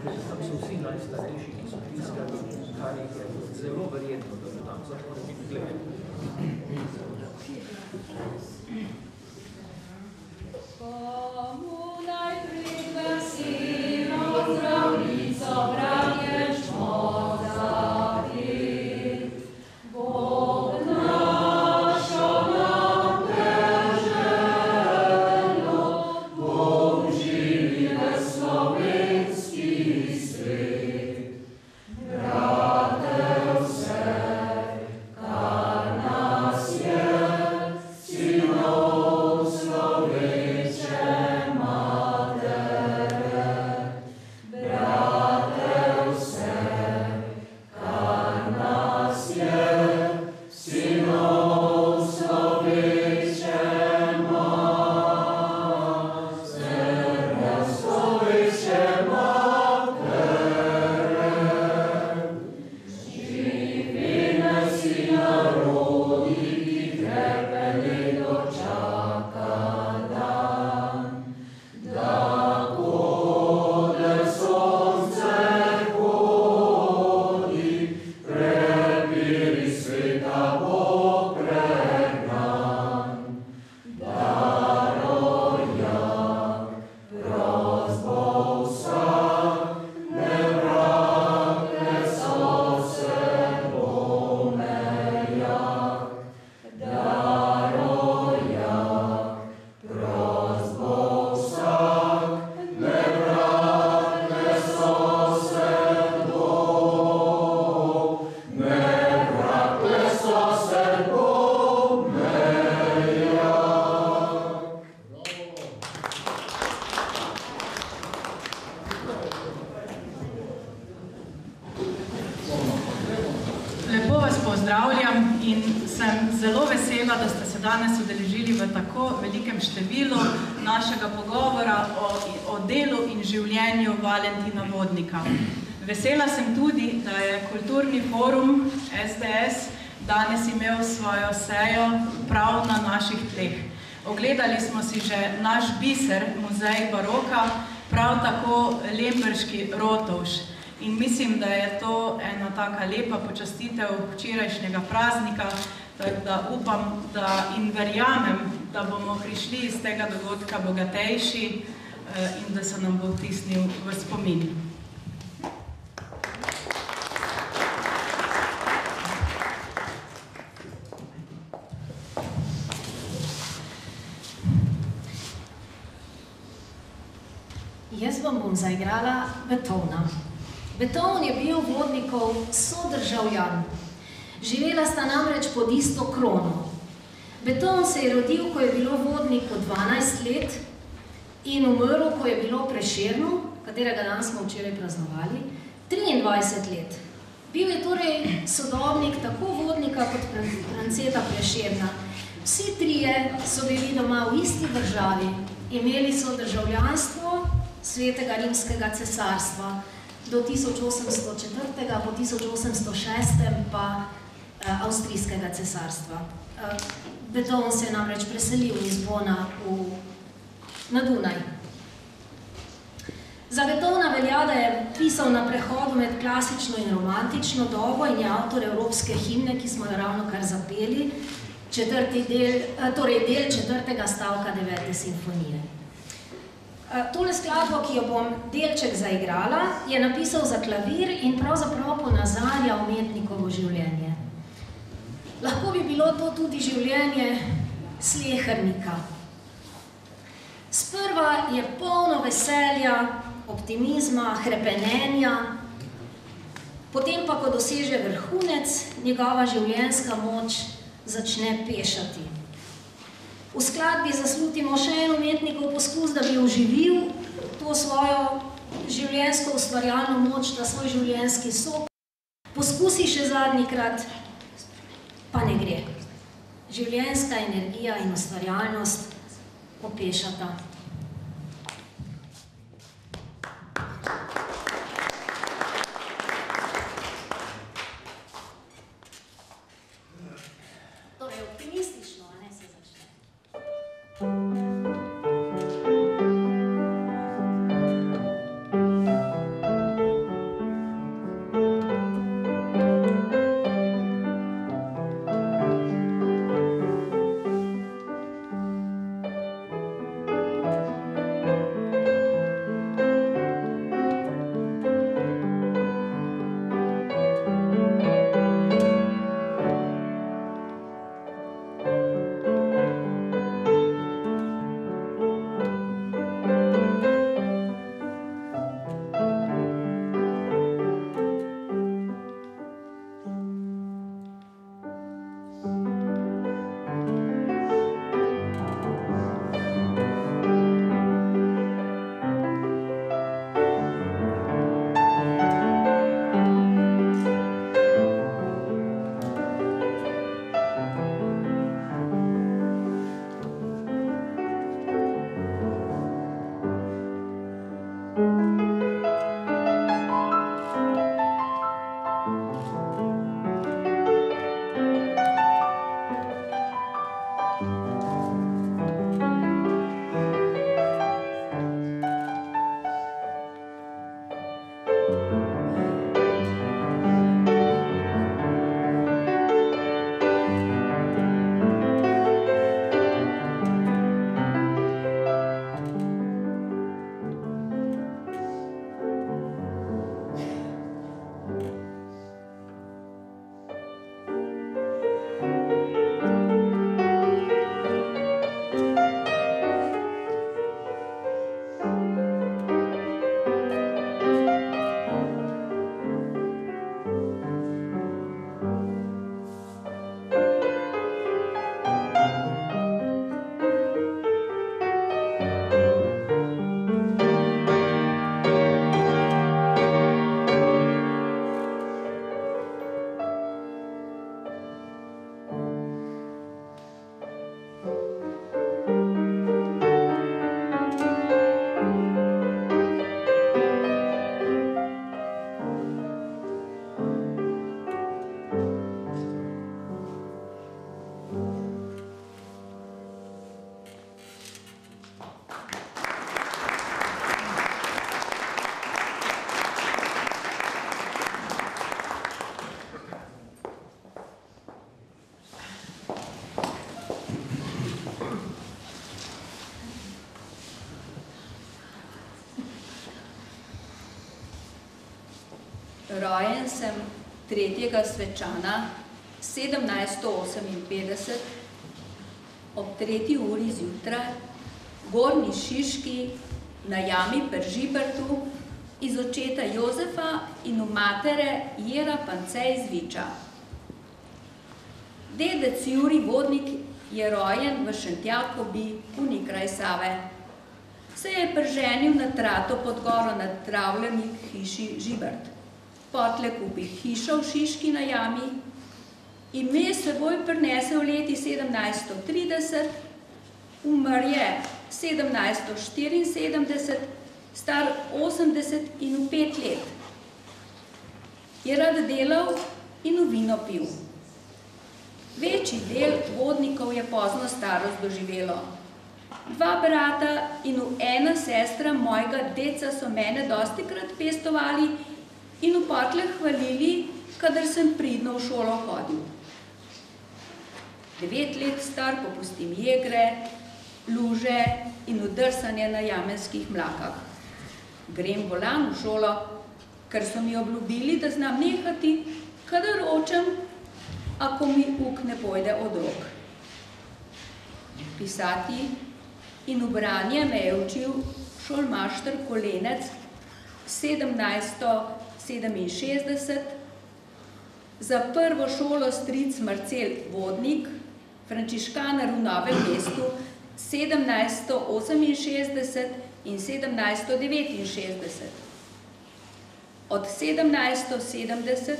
Tam so vsi najstarejši, ki so tiskali, kar je zelo verjetno, da bo tam zato biti gled. Komu naj priglasimo zdravnico branječmo zati, Bog našo nam deželo, Bog živi v slovenski svet. Brate vse, kar nas je, sinov slovenče matere. Brate vse, kar nas je, sinov slovenče matere. Slovenče matere. Živi nasi narodi, ki trpeli dočaka dan, da koder sonce hodi, prepiri sveta bo pregnan. Daroja, prost bo vsak, ne vrate sosed bo mejak. Daroja, prost bo vsak, ne vrate sosed bo, ne vrate sosed bo mejak. Lepo vas pozdravljam in sem zelo vesela, da ste se danes udeležili v tako velikem številu našega pogovora o delu in življenju Valentina Vodnika. Vesela sem tudi, da je Kulturni forum SDS danes imel svojo sejo prav na naših tleh. Ogledali smo si že naš biser, muzej baroka, prav tako lemberški Rotovž. In mislim, da je to ena taka lepa počastitev včerajšnjega praznika, tako da upam in verjamem, da bomo prišli iz tega dogodka bogatejši in da se nam bo vtisnil v spomin. Jaz vam bom zaigrala Beethovna. Beethoven je bil Vodnikov sodržavljan. Živela sta namreč pod isto krono. Beethoven se je rodil, ko je bilo Vodniku 12 let in umrl, ko je bilo Prešernu, katerega dan smo včeraj praznovali, 23 let. Bil je torej sodobnik tako Vodnika kot Franceta Prešerna. Vsi trije so bili doma v isti državi, imeli so državljanstvo Svetega rimskega cesarstva do 1804. Po 1806. pa Avstrijskega cesarstva. Beethoven se je namreč preselil iz Bona na Dunaj. Za Beethovena velja, da je pisal na prehodu med klasično in romantično dobo in je avtor evropske himne, ki smo jo ravno kar zapeli, del 4. stavka 9. simfonije. Tole skladbo, ki jo bom delček zaigrala, je napisal za klavir in pravzaprav ponazarja umetnikovo življenje. Lahko bi bilo to tudi življenje slehernika. Sprva je polno veselja, optimizma, hrepenenja, potem pa, ko doseže vrhunec, njegova življenjska moč začne pešati. V skladbi zaslutimo še en umetnikov poskus, da bi oživil to svojo življenjsko ustvarjalno moč, ta svoj življenjski sok. Poskusi še zadnjikrat, pa ne gre. Življenjska energija in ustvarjalnost opešata. Torej, optimistično, a ne se začne. Rojen sem 3. svečana 1758 ob 3. uri zjutraj v Gornji Šiški na jami pri Žibertu iz očeta Jozefa in v matere Jera Pance iz Viča. Dedec Jurij Vodnik je rojen v Šentjakobi, puni kraj Save. Se je priženil na trato pod goro nad Travljami k hiši Žibert. Potle kupi hišo v Šiški na jami, ime seboj prinesel v leti 1730, umr je 1774, star 85 let. Je rad delal in v vino pil. Večji del Vodnikov je pozno starost doživelo. 2 brata in ena sestra mojega deca so mene dostikrat pestovali in v potle hvalili, kadar sem pridno v šolo hodil. 9 let star popustim jegre, luže in udrsanje na jamenskih mlakah. Grem bolan v šolo, ker so mi obljubili, da znam nehati, kadar očem, ako mi uk ne pojde od rok. Pisati in v branje me je učil šolmašter Kolenec 1767, za prvo šolo stric Marcel Vodnik, frančiškanar v Novem mestu 1768 in 1769. Od 1770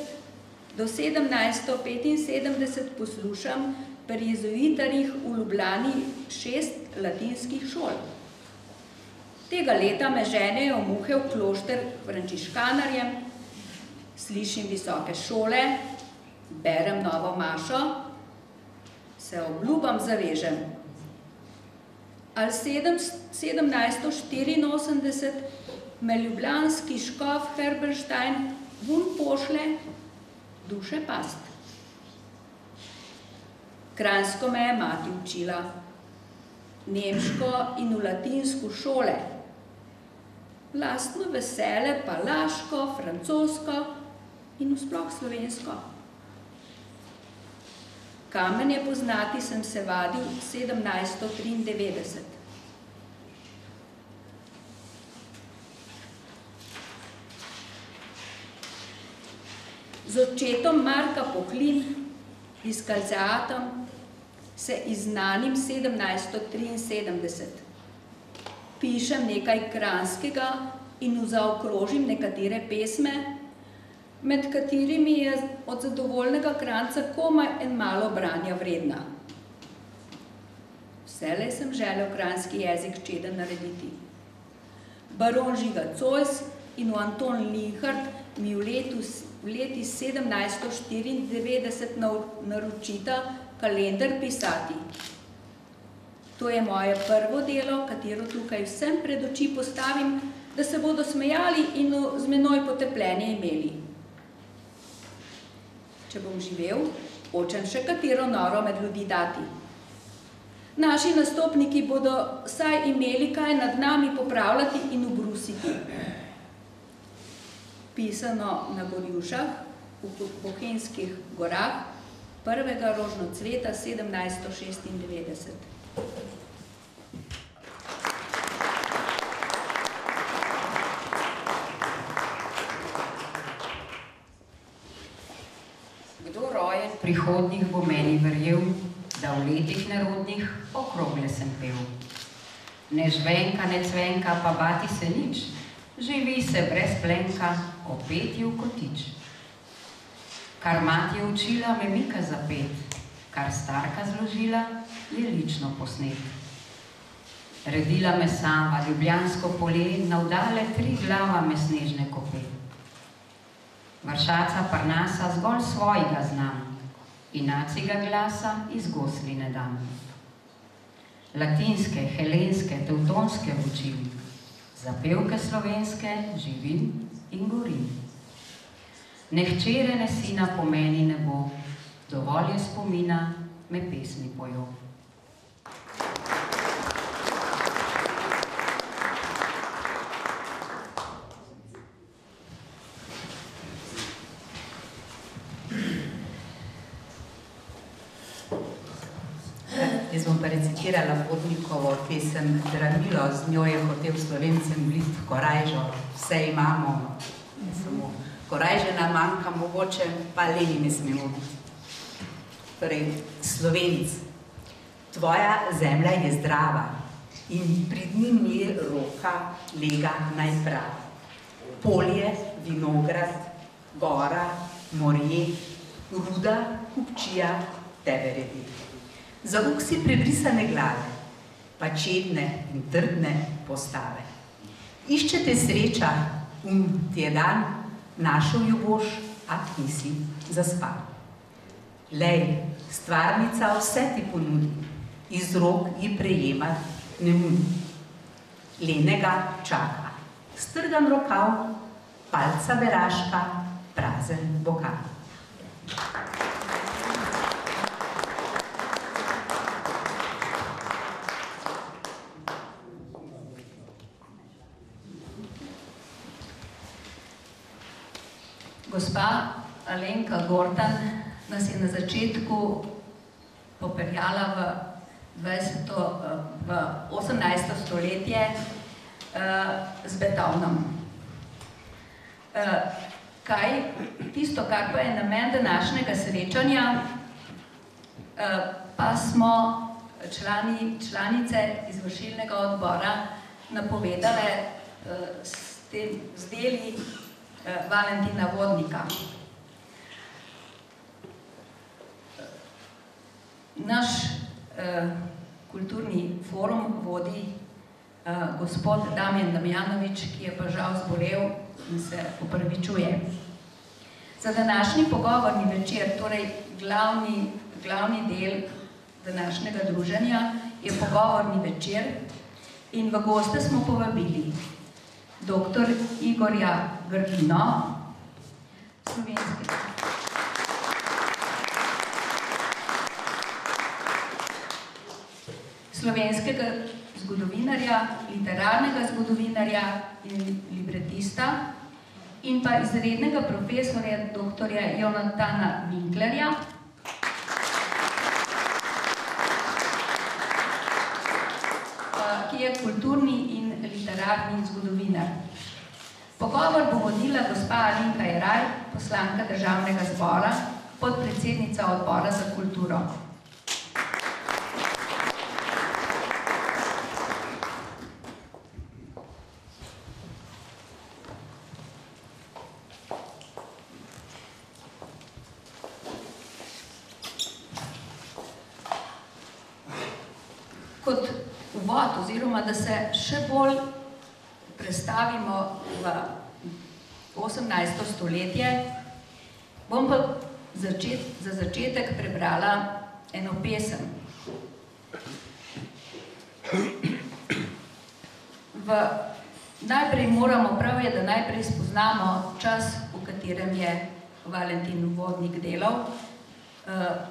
do 1775 poslušam pri jezuitarjih v Ljubljani 6 latinskih šol. Tega leta me ženejo muhe v klošter frančiškanarjem, slišim visoke šole, berem novo mašo, se obljubam zavežem. Ali 1784 me ljubljanski škof Herberstein vun pošle duše past. Kranjsko me je mati učila, nemško in v latinsko šole, lastno vesele pa laško, francosko in sploh slovensko. Kamenje poznati sem se vadil 1793. Z očetom Marka Pohlin, iskalzeatom, se iznanim 1773. Pišem nekaj kranjskega in zaokrožim nekatere pesme, med katerimi je od zadovoljnega Kranjca komaj en malo branja vredna. Vselej sem želel kranjski jezik čeden narediti. Baron Žiga Zois in Anton Linhart mi v leti 1794 naročita kalender pisati. To je moje prvo delo, katero tukaj vsem pred oči postavim, da se bodo smejali in z menoj potrpljenje imeli. Če bom živel, hočem še katero noro med ljudi dati. Naši nastopniki bodo vsaj imeli kaj nad nami popravljati in ubrusiti. Pisano na Gorjušah, v Bohinjskih gorah, 1. rožnocveta 1796. Prihodnih bo meni verjel, da v letih nerodnih okrogle sem pel. Ne žvenka, ne cvenka, pa bati se nič, živi se brez plenka, opeti v kotič. Kar mat je učila, me mika zapet, kar starka zložila, je lično posnet. Redila me sama ljubljansko polje, navdale 3 glava me snežne kope. Vršaca Parnasa zgolj svojega znam, inacega glasa iz gosli ne dam. Latinske, helenske, tevtonske učim, zapevke slovenske živim in gorim. Ne hčere, ne sina po meni ne bo, dovolj je spomina, me pesmi pojo. Zdaj bom pa recitirala Vodnikovo pesem Dramilo, z njo je hotel Slovencem blizu korajžo, vse imamo, samo korajže nam manjka mogoče, pa leni ne smemo biti. Torej, Slovenc, tvoja zemlja je zdrava in pred njim je roka lega najprava. Polje, vinograd, gora, morje, ruda, kupčija, tebe redi. Za uk si prebrisane glave, pa čedne in trdne postave. Iščete sreča, ti je dan, našel jo boš, a ti si zaspal. Lej, stvarnica vse ti ponudi, iz rok ji prejemat ne mudi. Lenega čaka, strgan rokav, palca beraška, prazen bokal. Gospa Alenka Gortan nas je na začetku popeljala v 18. stoletje z Beethovenom. Tisto, kar pa je namen današnjega srečanja, pa smo članice izvršilnega odbora napovedale z deli Valentina Vodnika. Naš kulturni forum vodi gospod Damjan Damjanovič, ki je pa žal zbolel in se opravičuje. Za današnji pogovorni večer, torej glavni del današnjega druženja, je pogovorni večer in v goste smo povabili dr. Igorja Grdino, slovenskega zgodovinarja, literarnega zgodovinarja in libretista, in pa izrednega profesorja dr. Jonatana Winklerja, ki je kulturni in literarni zgodovinar. Pogovor bo vodila gospa Alenka Jeraj, poslanka Državnega zbora, podpredsednica odbora za kulturo. Kot uvod, oziroma da se še bolj prestavimo v 18. stoletje, bom pa za začetek prebrala eno pesem. Najprej moramo, prav je, da najprej spoznamo čas, v katerem je Valentin Vodnik delal,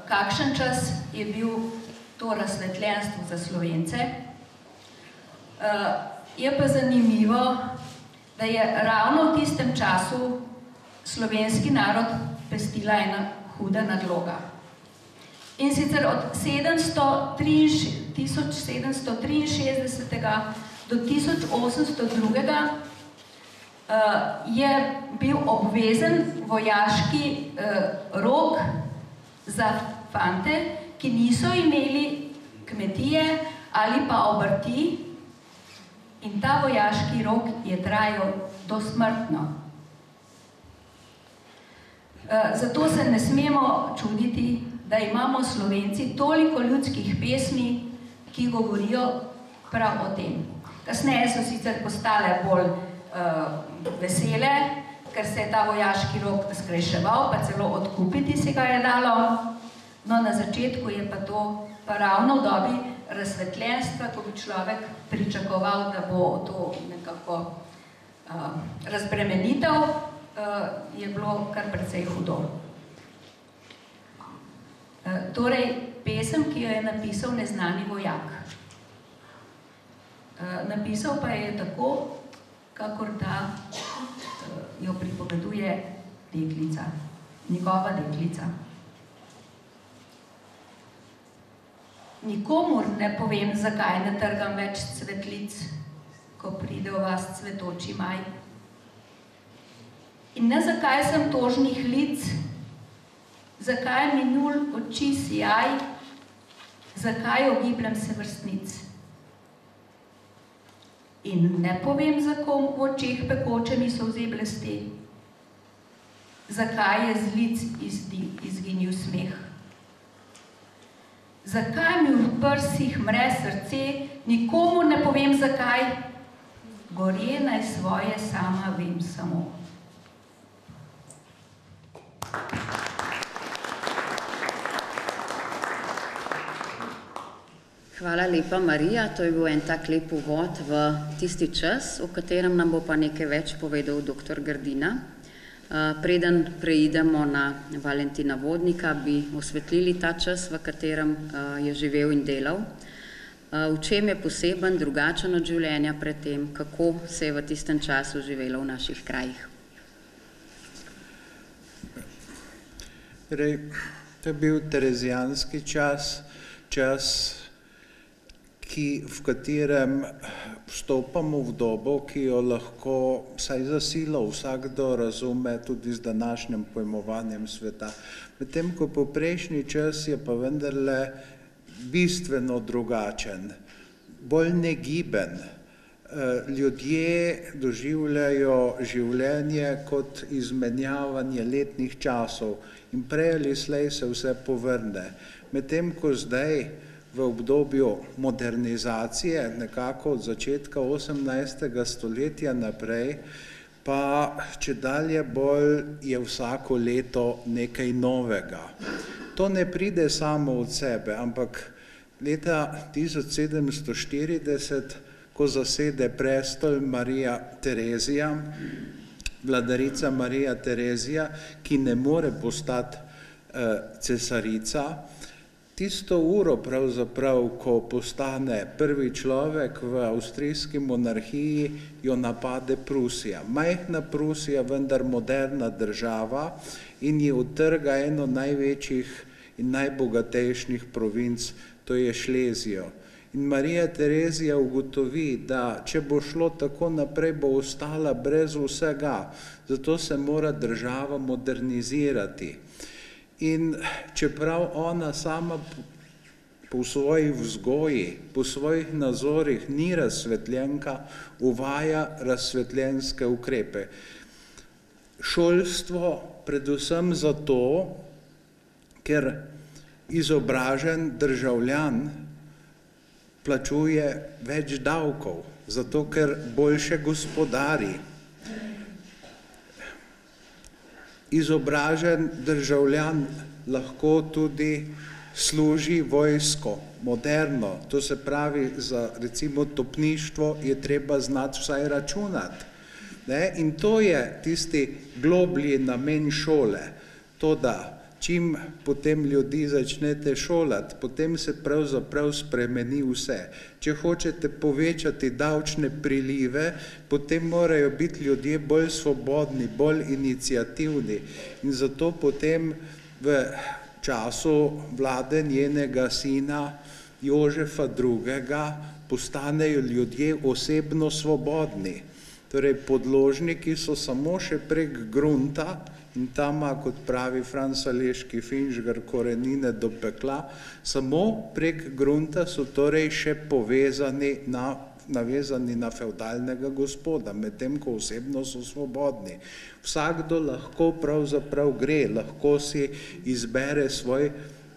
kakšen čas je bil to razsvetljenstvo za Slovence. Je pa zanimivo, da je ravno v tistem času slovenski narod pestila ena huda nadloga. In sicer od 1763. do 1802. Je bil obvezen vojaški rok za fante, ki niso imeli kmetije ali pa obrti, in ta vojaški rok je trajal dosmrtno. Zato se ne smemo čuditi, da imamo Slovenci toliko ljudskih pesmi, ki govorijo prav o tem. Kasneje so sicer postale bolj vesele, ker se je ta vojaški rok skrajševal, pa celo odkupiti se ga je dalo. No, na začetku je pa to pa ravno v dobi razsvetljenstva, ko bi človek pričakoval, da bo to nekako razbremenitev, je bilo kar precej hudo. Torej, pesem, ki jo je napisal neznani vojak. Napisal pa je tako, kakor da jo pripoveduje deklica, njegova deklica. Nikomur ne povem, zakaj ne trgam več cvetlic, ko pride v vas cvetoči maj. In ne zakaj sem tožnih lic, zakaj minul oči sijaj, zakaj ogibljem se vrstnic. In ne povem, za kom v očeh pekoče mi solze blesti, zakaj je z lic izginil smeh. Zakaj mi v prsih mre srce, nikomu ne povem zakaj, gorje naj svoje sama vem samo. Hvala lepa, Marija. To je bil en tak lep uvod v tisti čas, o katerem nam bo pa nekaj več povedal dr. Grdina. Preden preidemo na Valentina Vodnika, bi osvetlili ta čas, v katerem je živel in delal. V čem je poseben, drugačen od življenja pred tem, kako se je v tistem času živelo v naših krajih? To je bil terezijanski čas, v katerem vstopamo v dobo, ki jo lahko vsaj za silo vsakdo razume tudi z današnjim pojmovanjem sveta. Medtem ko poprejšnji čas je pa vendarle bistveno drugačen, bolj negiben. Ljudje doživljajo življenje kot izmenjavanje letnih časov in prej ali slej se vse povrne. Medtem ko zdaj v obdobju modernizacije, nekako od začetka 18. stoletja naprej, pa čedalje bolj je vsako leto nekaj novega. To ne pride samo od sebe, ampak leta 1740, ko zasede prestol Marija Terezija, vladarica Marija Terezija, ki ne more postati cesarica, tisto uro pravzaprav, ko postane prvi človek v avstrijski monarhiji, jo napade Prusija. Majhna Prusija, vendar moderna država in ji utrga eno največjih in najbogatejših provinc, to je Šlezijo. In Marija Terezija ugotovi, da če bo šlo tako naprej, bo ostala brez vsega, zato se mora država modernizirati. In čeprav ona sama po svoji vzgoji, po svojih nazorih ni razsvetljenka, uvaja razsvetljenske ukrepe. Šolstvo predvsem zato, ker izobražen državljan plačuje več davkov, zato ker boljše gospodari. Izobražen državljan lahko tudi služi vojsko, moderno, to se pravi za recimo topništvo je treba znati vsaj računati. In to je tisti globlji namen šole, to da čim potem ljudi začnete šolati, potem se pravzaprav spremeni vse. Če hočete povečati davčne prilive, potem morajo biti ljudje bolj svobodni, bolj iniciativni. In zato potem v času vlade njenega sina Jožefa II. Postanejo ljudje osebno svobodni. Torej podložniki so samo še prek grunta in tam, kot pravi Franc Aleški Finžgar, korenine do pekla, samo prek grunta so torej še navezani na fevdalnega gospoda, medtem ko osebno so svobodni. Vsakdo lahko pravzaprav gre, lahko si izbere svoj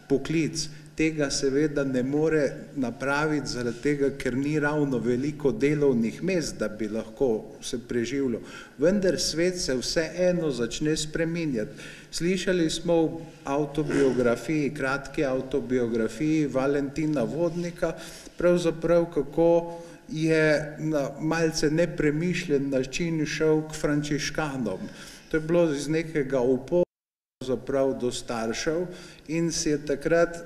poklic. Tega seveda ne more napraviti zaradi tega, ker ni ravno veliko delovnih mest, da bi lahko se preživljal. Vendar svet se vseeno začne spreminjati. Slišali smo v avtobiografiji, kratki avtobiografiji Valentina Vodnika, pravzaprav kako je na malce nepremišljen način šel k frančiškanom. To je bilo iz nekega upora pravzaprav do staršev in si je takrat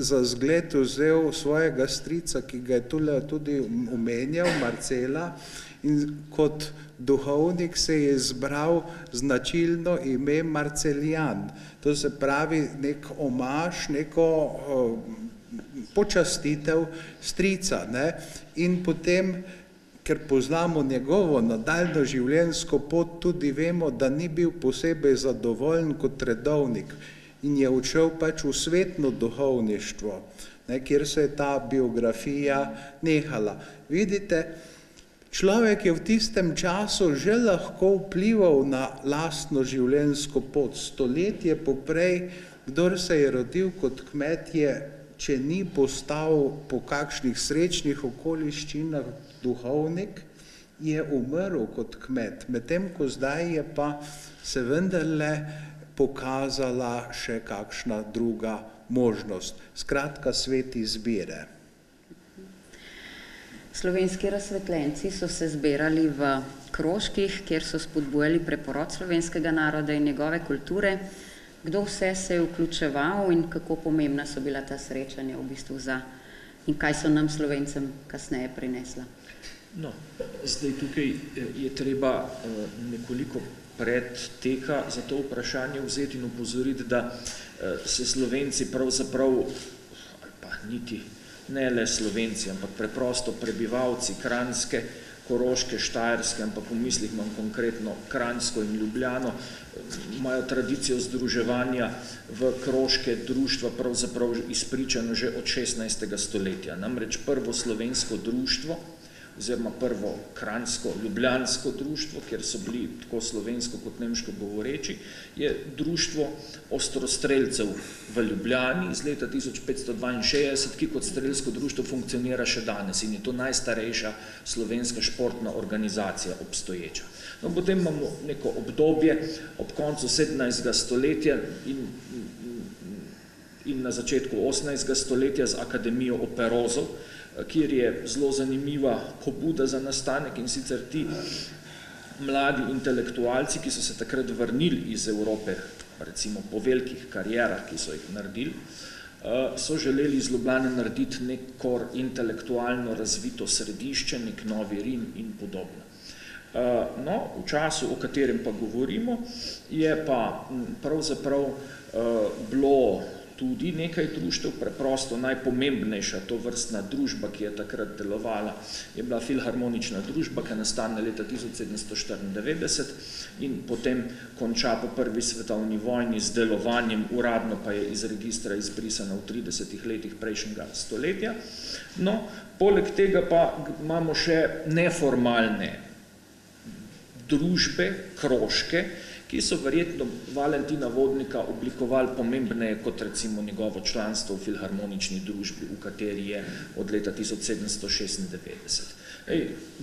za zgled vzel svojega strica, ki ga je tudi omenjal, Marcela, in kot duhovnik se je izbral značilno ime Marcelijan. To se pravi nek omaž, neko počastitev strica. Ne? In potem, ker poznamo njegovo nadaljno življenjsko pot, tudi vemo, da ni bil posebej zadovoljen kot redovnik in je odšel pač v svetno duhovništvo, ne, kjer se je ta biografija nehala. Vidite, človek je v tistem času že lahko vplival na lastno življenjsko pot. Stoletje poprej, kdor se je rodil kot kmet, je, če ni postal po kakšnih srečnih okoliščinah duhovnik, je umrl kot kmet. Medtem ko zdaj je pa se vendarle pokazala še kakšna druga možnost. Skratka, svet izbire. Slovenski razsvetljenci so se zbirali v krožkih, kjer so spodbujali preporod slovenskega naroda in njegove kulture. Kdo vse se je vključeval in kako pomembna so bila ta srečanja v bistvu in kaj so nam Slovencem kasneje prinesla? No, zdaj tukaj je treba nekoliko pred teka za to vprašanje vzeti in upozoriti, da se Slovenci pravzaprav, ali pa niti ne le Slovenci, ampak preprosto prebivalci Kranjske, Koroške, Štajerske, ampak v mislih imam konkretno Kranjsko in Ljubljano, imajo tradicijo združevanja v kroške društva pravzaprav izpričano že od 16. stoletja. Namreč prvo slovensko društvo, oziroma prvo kranjsko, ljubljansko društvo, kjer so bili tako slovensko kot nemško govoreči, je društvo ostrostrelcev v Ljubljani iz leta 1562, ki kot strelsko društvo funkcionira še danes in je to najstarejša slovenska športna organizacija obstoječa. No, potem imamo neko obdobje ob koncu 17. stoletja in na začetku 18. stoletja z Akademijo operozov, kjer je zelo zanimiva pobuda za nastanek in sicer ti mladi intelektualci, ki so se takrat vrnili iz Evrope, recimo po velikih karierah, ki so jih naredili, so želeli iz Ljubljane narediti neko intelektualno razvito središče, nek novi Rim in podobno. No, v času, o katerem pa govorimo, je pa pravzaprav bilo tudi nekaj društev, preprosto najpomembnejša tovrstna družba, ki je takrat delovala, je bila filharmonična družba, ki nastane leta 1794 in potem konča po prvi svetovni vojni z delovanjem, uradno pa je iz registra izbrisana v 30 letih prejšnjega stoletja. No, poleg tega pa imamo še neformalne družbe, krožke, ki so verjetno Valentina Vodnika oblikovali pomembneje kot recimo njegovo članstvo v filharmonični družbi, v kateri je od leta 1796.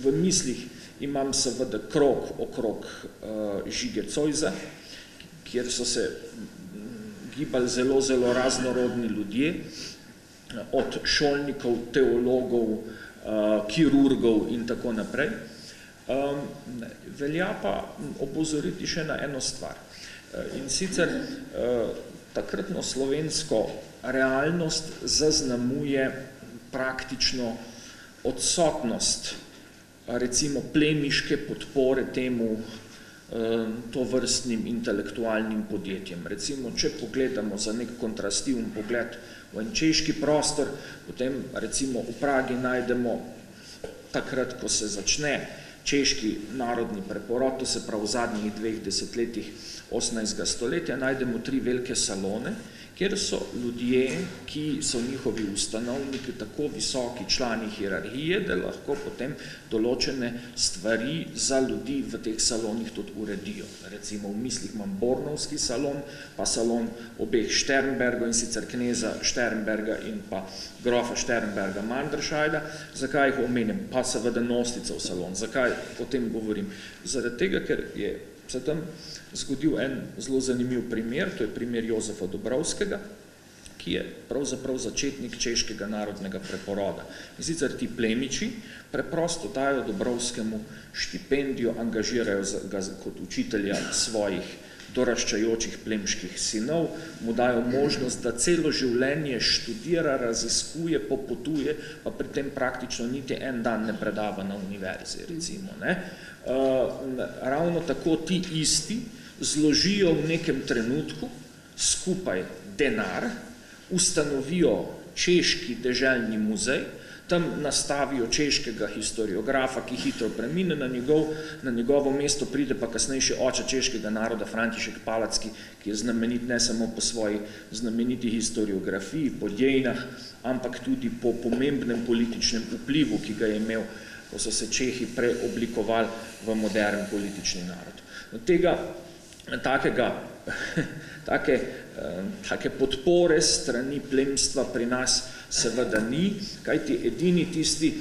V mislih imam seveda krog okrog Žige Zoisa, kjer so se gibali zelo, zelo raznorodni ljudje, od šolnikov, teologov, kirurgov in tako naprej. Velja pa opozoriti še na eno stvar. In sicer takratno slovensko realnost zaznamuje praktično odsotnost recimo plemiške podpore temu tovrstnim intelektualnim podjetjem. Recimo, če pogledamo za nek kontrastiven pogled v en češki prostor, potem recimo v Pragi najdemo takrat, ko se začne češki narodni preporod, to se pravi v zadnjih 2 desetletjih 18. stoletja, najdemo 3 velike salone, kjer so ljudje, ki so njihovi ustanovniki, tako visoki člani hierarhije, da lahko potem določene stvari za ljudi v teh salonih tudi uredijo. Recimo v mislih imam Bornovski salon, pa salon obeh Šternbergov, in sicer kneza Šternberga in pa grofa Šternberga Manderscheida. Zakaj jih omenim? Pa seveda Nosticov salon. Zakaj o tem govorim? Zaradi tega, ker je se tam zgodil en zelo zanimiv primer, to je primer Jozefa Dobrovskega, ki je pravzaprav začetnik češkega narodnega preporoda. In sicer ti plemiči preprosto dajo Dobrovskemu štipendijo, angažirajo ga kot učitelja svojih doraščajočih plemških sinov, mu dajo možnost, da celo življenje študira, raziskuje, popotuje, pa pri tem praktično niti en dan ne predava na univerzi, recimo. Ravno tako ti isti zložijo v nekem trenutku skupaj denar, ustanovijo češki deželni muzej, tam nastavijo češkega historiografa, ki hitro premine, na njegovo mesto pride pa kasnejši oče češkega naroda František Palacki, ki je znamenit ne samo po svoji znameniti historiografiji, po dejnah, ampak tudi po pomembnem političnem vplivu, ki ga je imel, ko so se Čehi preoblikovali v modern politični narod. Take podpore strani plemstva pri nas seveda ni, kajti edini tisti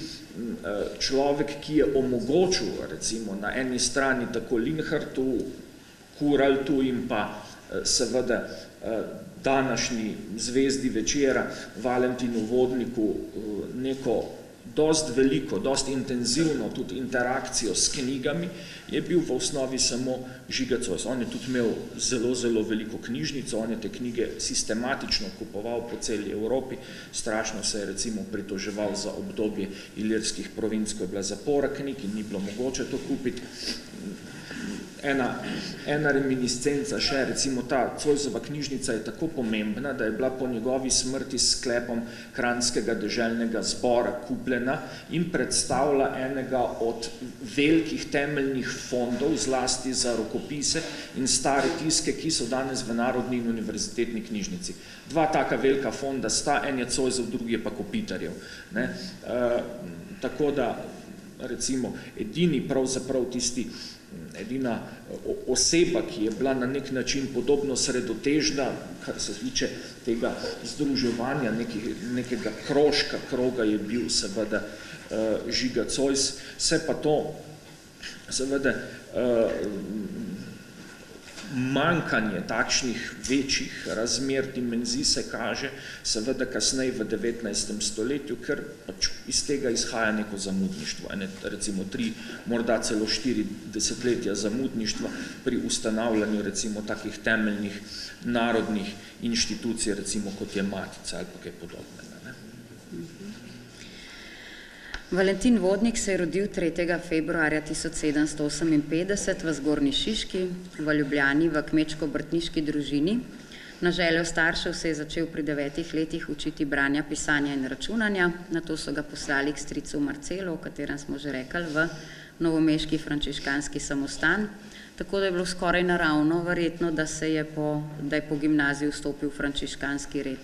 človek, ki je omogočil, recimo, na eni strani tako Linhartu, Kuraltu in pa seveda današnji zvezdi Večera, Valentinu Vodniku, neko dost veliko, dost intenzivno tudi interakcijo s knjigami, je bil v osnovi samo Žiga Zois. On je tudi imel zelo, zelo veliko knjižnico, on je te knjige sistematično kupoval po celi Evropi, strašno se je recimo pritoževal za obdobje ilirskih provinc, ko je bila zapora knjig in ni bilo mogoče to kupiti. Ena reminiscenca še, recimo ta Zoisova knjižnica je tako pomembna, da je bila po njegovi smrti s sklepom Kranjskega deželnega zbora kupljena in predstavlja enega od velikih temeljnih fondov, zlasti za rokopise in stare tiske, ki so danes v Narodni in univerzitetni knjižnici. Dva taka velika fonda sta, en je Zoisov, drugi je pa Kopitarjev. Tako da, recimo, edina oseba, ki je bila na nek način podobno sredotežna, kar se tiče tega združevanja, nekega kroga je bil seveda Žiga Zois, se pa to seveda manjkanje takšnih večjih razmer dimenzij se kaže seveda kasneje v 19. stoletju, ker pač iz tega izhaja neko zamudništvo, recimo 3, morda celo 4 desetletja zamudništva pri ustanavljanju recimo takih temeljnih narodnih inštitucij, recimo kot je Matica ali pa kaj podobnega. Valentin Vodnik se je rodil 3. februarja 1758 v Zgornji Šiški, v Ljubljani, v kmečko-obrtniški družini. Na željo staršev se je začel pri 9 letih učiti branja, pisanja in računanja, nato so ga poslali k stricu Marcelu, o katerem smo že rekli, v novomeški frančiškanski samostan, tako da je bilo skoraj naravno verjetno, da je po gimnaziji vstopil v frančiškanski red.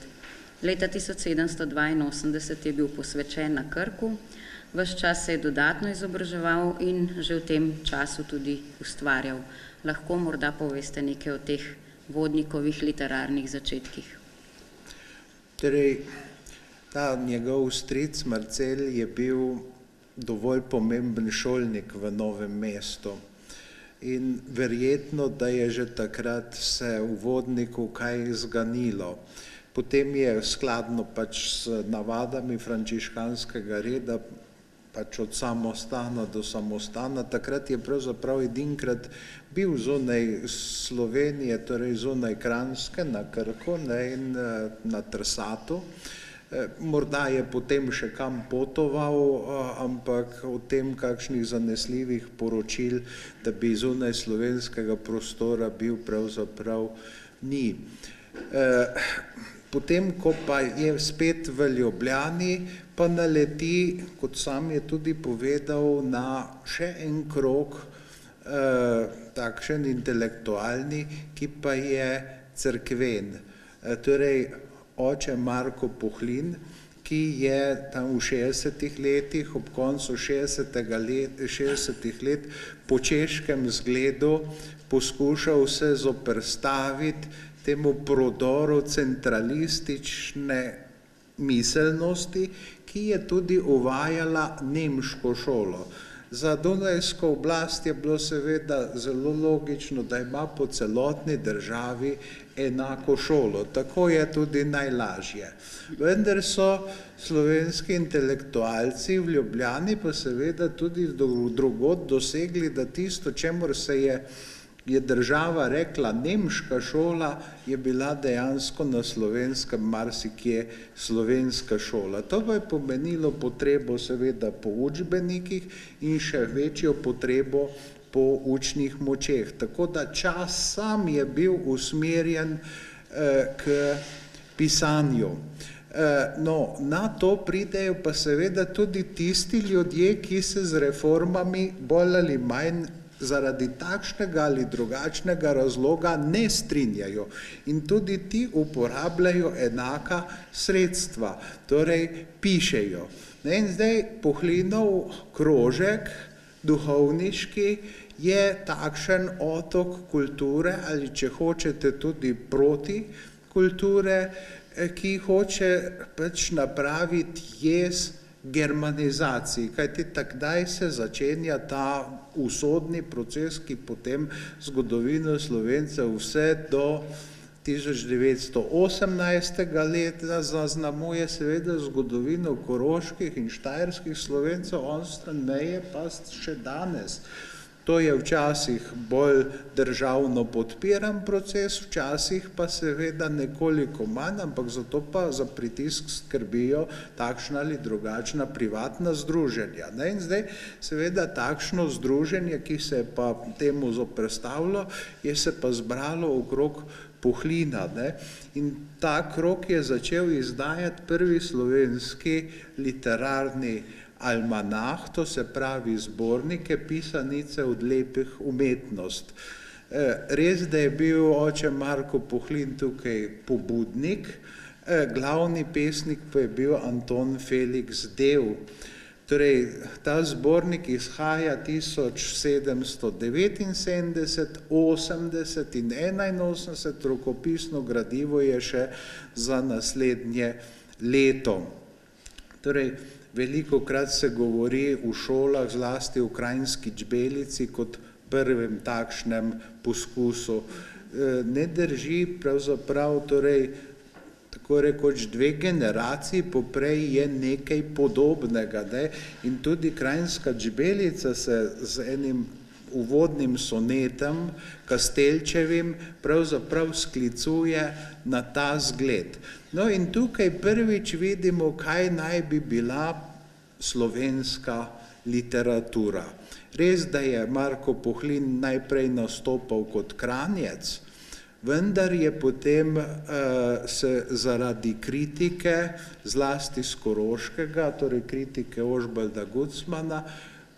Leta 1782 je bil posvečen na Krku, ves čas se je dodatno izobraževal in že v tem času tudi ustvarjal. Lahko morda poveste nekaj o teh Vodnikovih literarnih začetkih. Torej, ta njegov stric Marcel je bil dovolj pomemben šolnik v Novem mestu in verjetno, da je že takrat se v Vodniku kaj zganilo. Potem je skladno pač s navadami frančiškanskega reda, pač od samostana do samostana. Takrat je pravzaprav edinkrat bil zunaj Slovenije, torej zunaj Kranjske, na Krku in na Trsatu. Morda je potem še kam potoval, ampak o tem kakšnih zanesljivih poročil, da bi zunaj slovenskega prostora bil, pravzaprav ni. Potem, ko pa je spet v Ljubljani, pa naleti, kot sam je tudi povedal, na še en krog takšen intelektualni, ki pa je cerkven. Torej, oče Marko Puhlin, ki je tam v 60. letih, ob koncu 60. let po češkem zgledu poskušal se zoperstaviti temu prodoru centralistične miselnosti, ki je tudi uvajala nemško šolo. Za dunajsko oblast je bilo seveda zelo logično, da ima po celotni državi enako šolo. Tako je tudi najlažje. Vendar so slovenski intelektualci v Ljubljani pa seveda tudi drugod dosegli, da tisto, čemur se je država rekla nemška šola, je bila dejansko na Slovenskem marsikje slovenska šola. To pa je pomenilo potrebo seveda po učbenikih in še večjo potrebo po učnih močeh. Tako da čas sam je bil usmerjen k pisanju. No, na to pridejo pa seveda tudi tisti ljudje, ki se z reformami bolj ali manj zaradi takšnega ali drugačnega razloga ne strinjajo. In tudi ti uporabljajo enaka sredstva, torej pišejo. In zdaj Pohlinov krožek, duhovniški, je takšen otok kulture, ali če hočete tudi proti kulture, ki hoče pač napraviti jez germanizaciji, kajti takdaj se začenja ta usodni proces, ki potem zgodovino Slovencev vse do 1918. leta zaznamuje, seveda zgodovino koroških in štajerskih Slovencev onstran meje pa še danes. To je včasih bolj državno podpiran proces, včasih pa seveda nekoliko manj, ampak zato pa za pritisk skrbijo takšna ali drugačna privatna združenja. In zdaj seveda takšno združenje, ki se je pa temu zoperstavilo, je se pa zbralo okrog Pohlina. In ta krog je začel izdajati prvi slovenski literarni almanah, to se pravi zbornike, pisanice od lepih umetnost. Res, da je bil oče Marko Pohlin tukaj pobudnik, glavni pesnik pa je bil Anton Felix Dev. Torej, ta zbornik izhaja 1779, 80 in 81, rokopisno gradivo je še za naslednje leto. Torej, velikokrat se govori v šolah, zlasti v Kranjski Čbelici, kot prvem takšnem poskusu. Ne drži, pravzaprav, torej, tako rekoč 2 generaciji poprej je nekaj podobnega. In tudi Kranjska Čbelica se z enim uvodnim sonetem, Kastelčevim, pravzaprav sklicuje na ta zgled. No in tukaj prvič vidimo, kaj naj bi bila slovenska literatura. Res, da je Marko Pohlin najprej nastopal kot Kranjec, vendar je potem se zaradi kritike, zlasti z Koroškega, torej kritike Ožbalda Gucmana,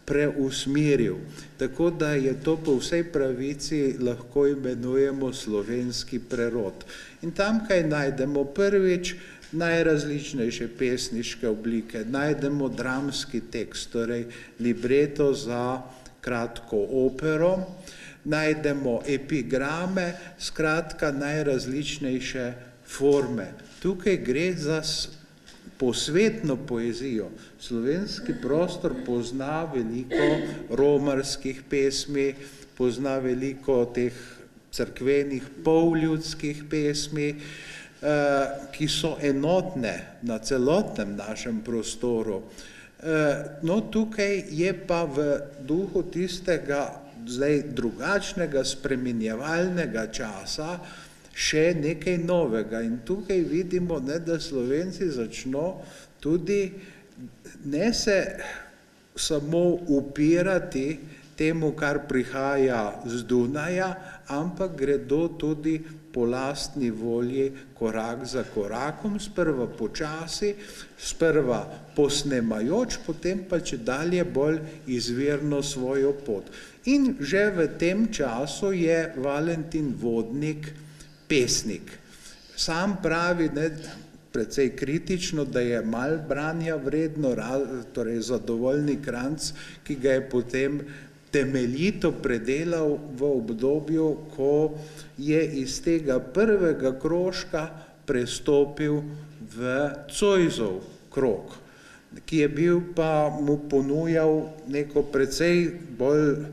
preusmeril. Tako da je to po vsej pravici lahko imenujemo slovenski prerod. In tamkaj najdemo prvič najrazličnejše pesniške oblike, najdemo dramski tekst, torej libreto za kratko opero, najdemo epigrame, skratka najrazličnejše forme. Tukaj gre za posvetno poezijo. Slovenski prostor pozna veliko romarskih pesmi, pozna veliko teh cerkvenih polljudskih pesmi, ki so enotne na celotnem našem prostoru. No, tukaj je pa v duhu tistega zdaj drugačnega spreminjevalnega časa še nekaj novega. In tukaj vidimo, da Slovenci začno tudi ne se samo upirati temu, kar prihaja z Dunaja, ampak gredo tudi po lastni volji korak za korakom, sprva počasi, sprva posnemajoč, potem pa čedalje bolj izvirno svojo pot. In že v tem času je Valentin Vodnik pesnik. Sam pravi, precej kritično, da je malo branja vredno, torej Zadovoljni Kranjc, ki ga je potem temeljito predelal v obdobju, ko je iz tega prvega krožka prestopil v Zoisov krog, ki je bil pa mu ponujal neko precej bolj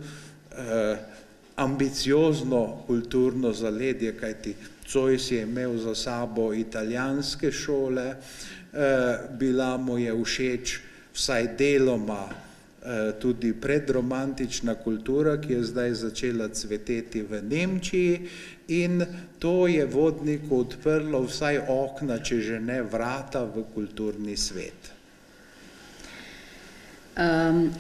ambiciozno kulturno zaledje, kajti Zois je imel za sabo italijanske šole, bila mu je všeč vsaj deloma tudi predromantična kultura, ki je zdaj začela cveteti v Nemčiji, in to je Vodniku odprlo vsaj okna, če že ne vrata, v kulturni svet.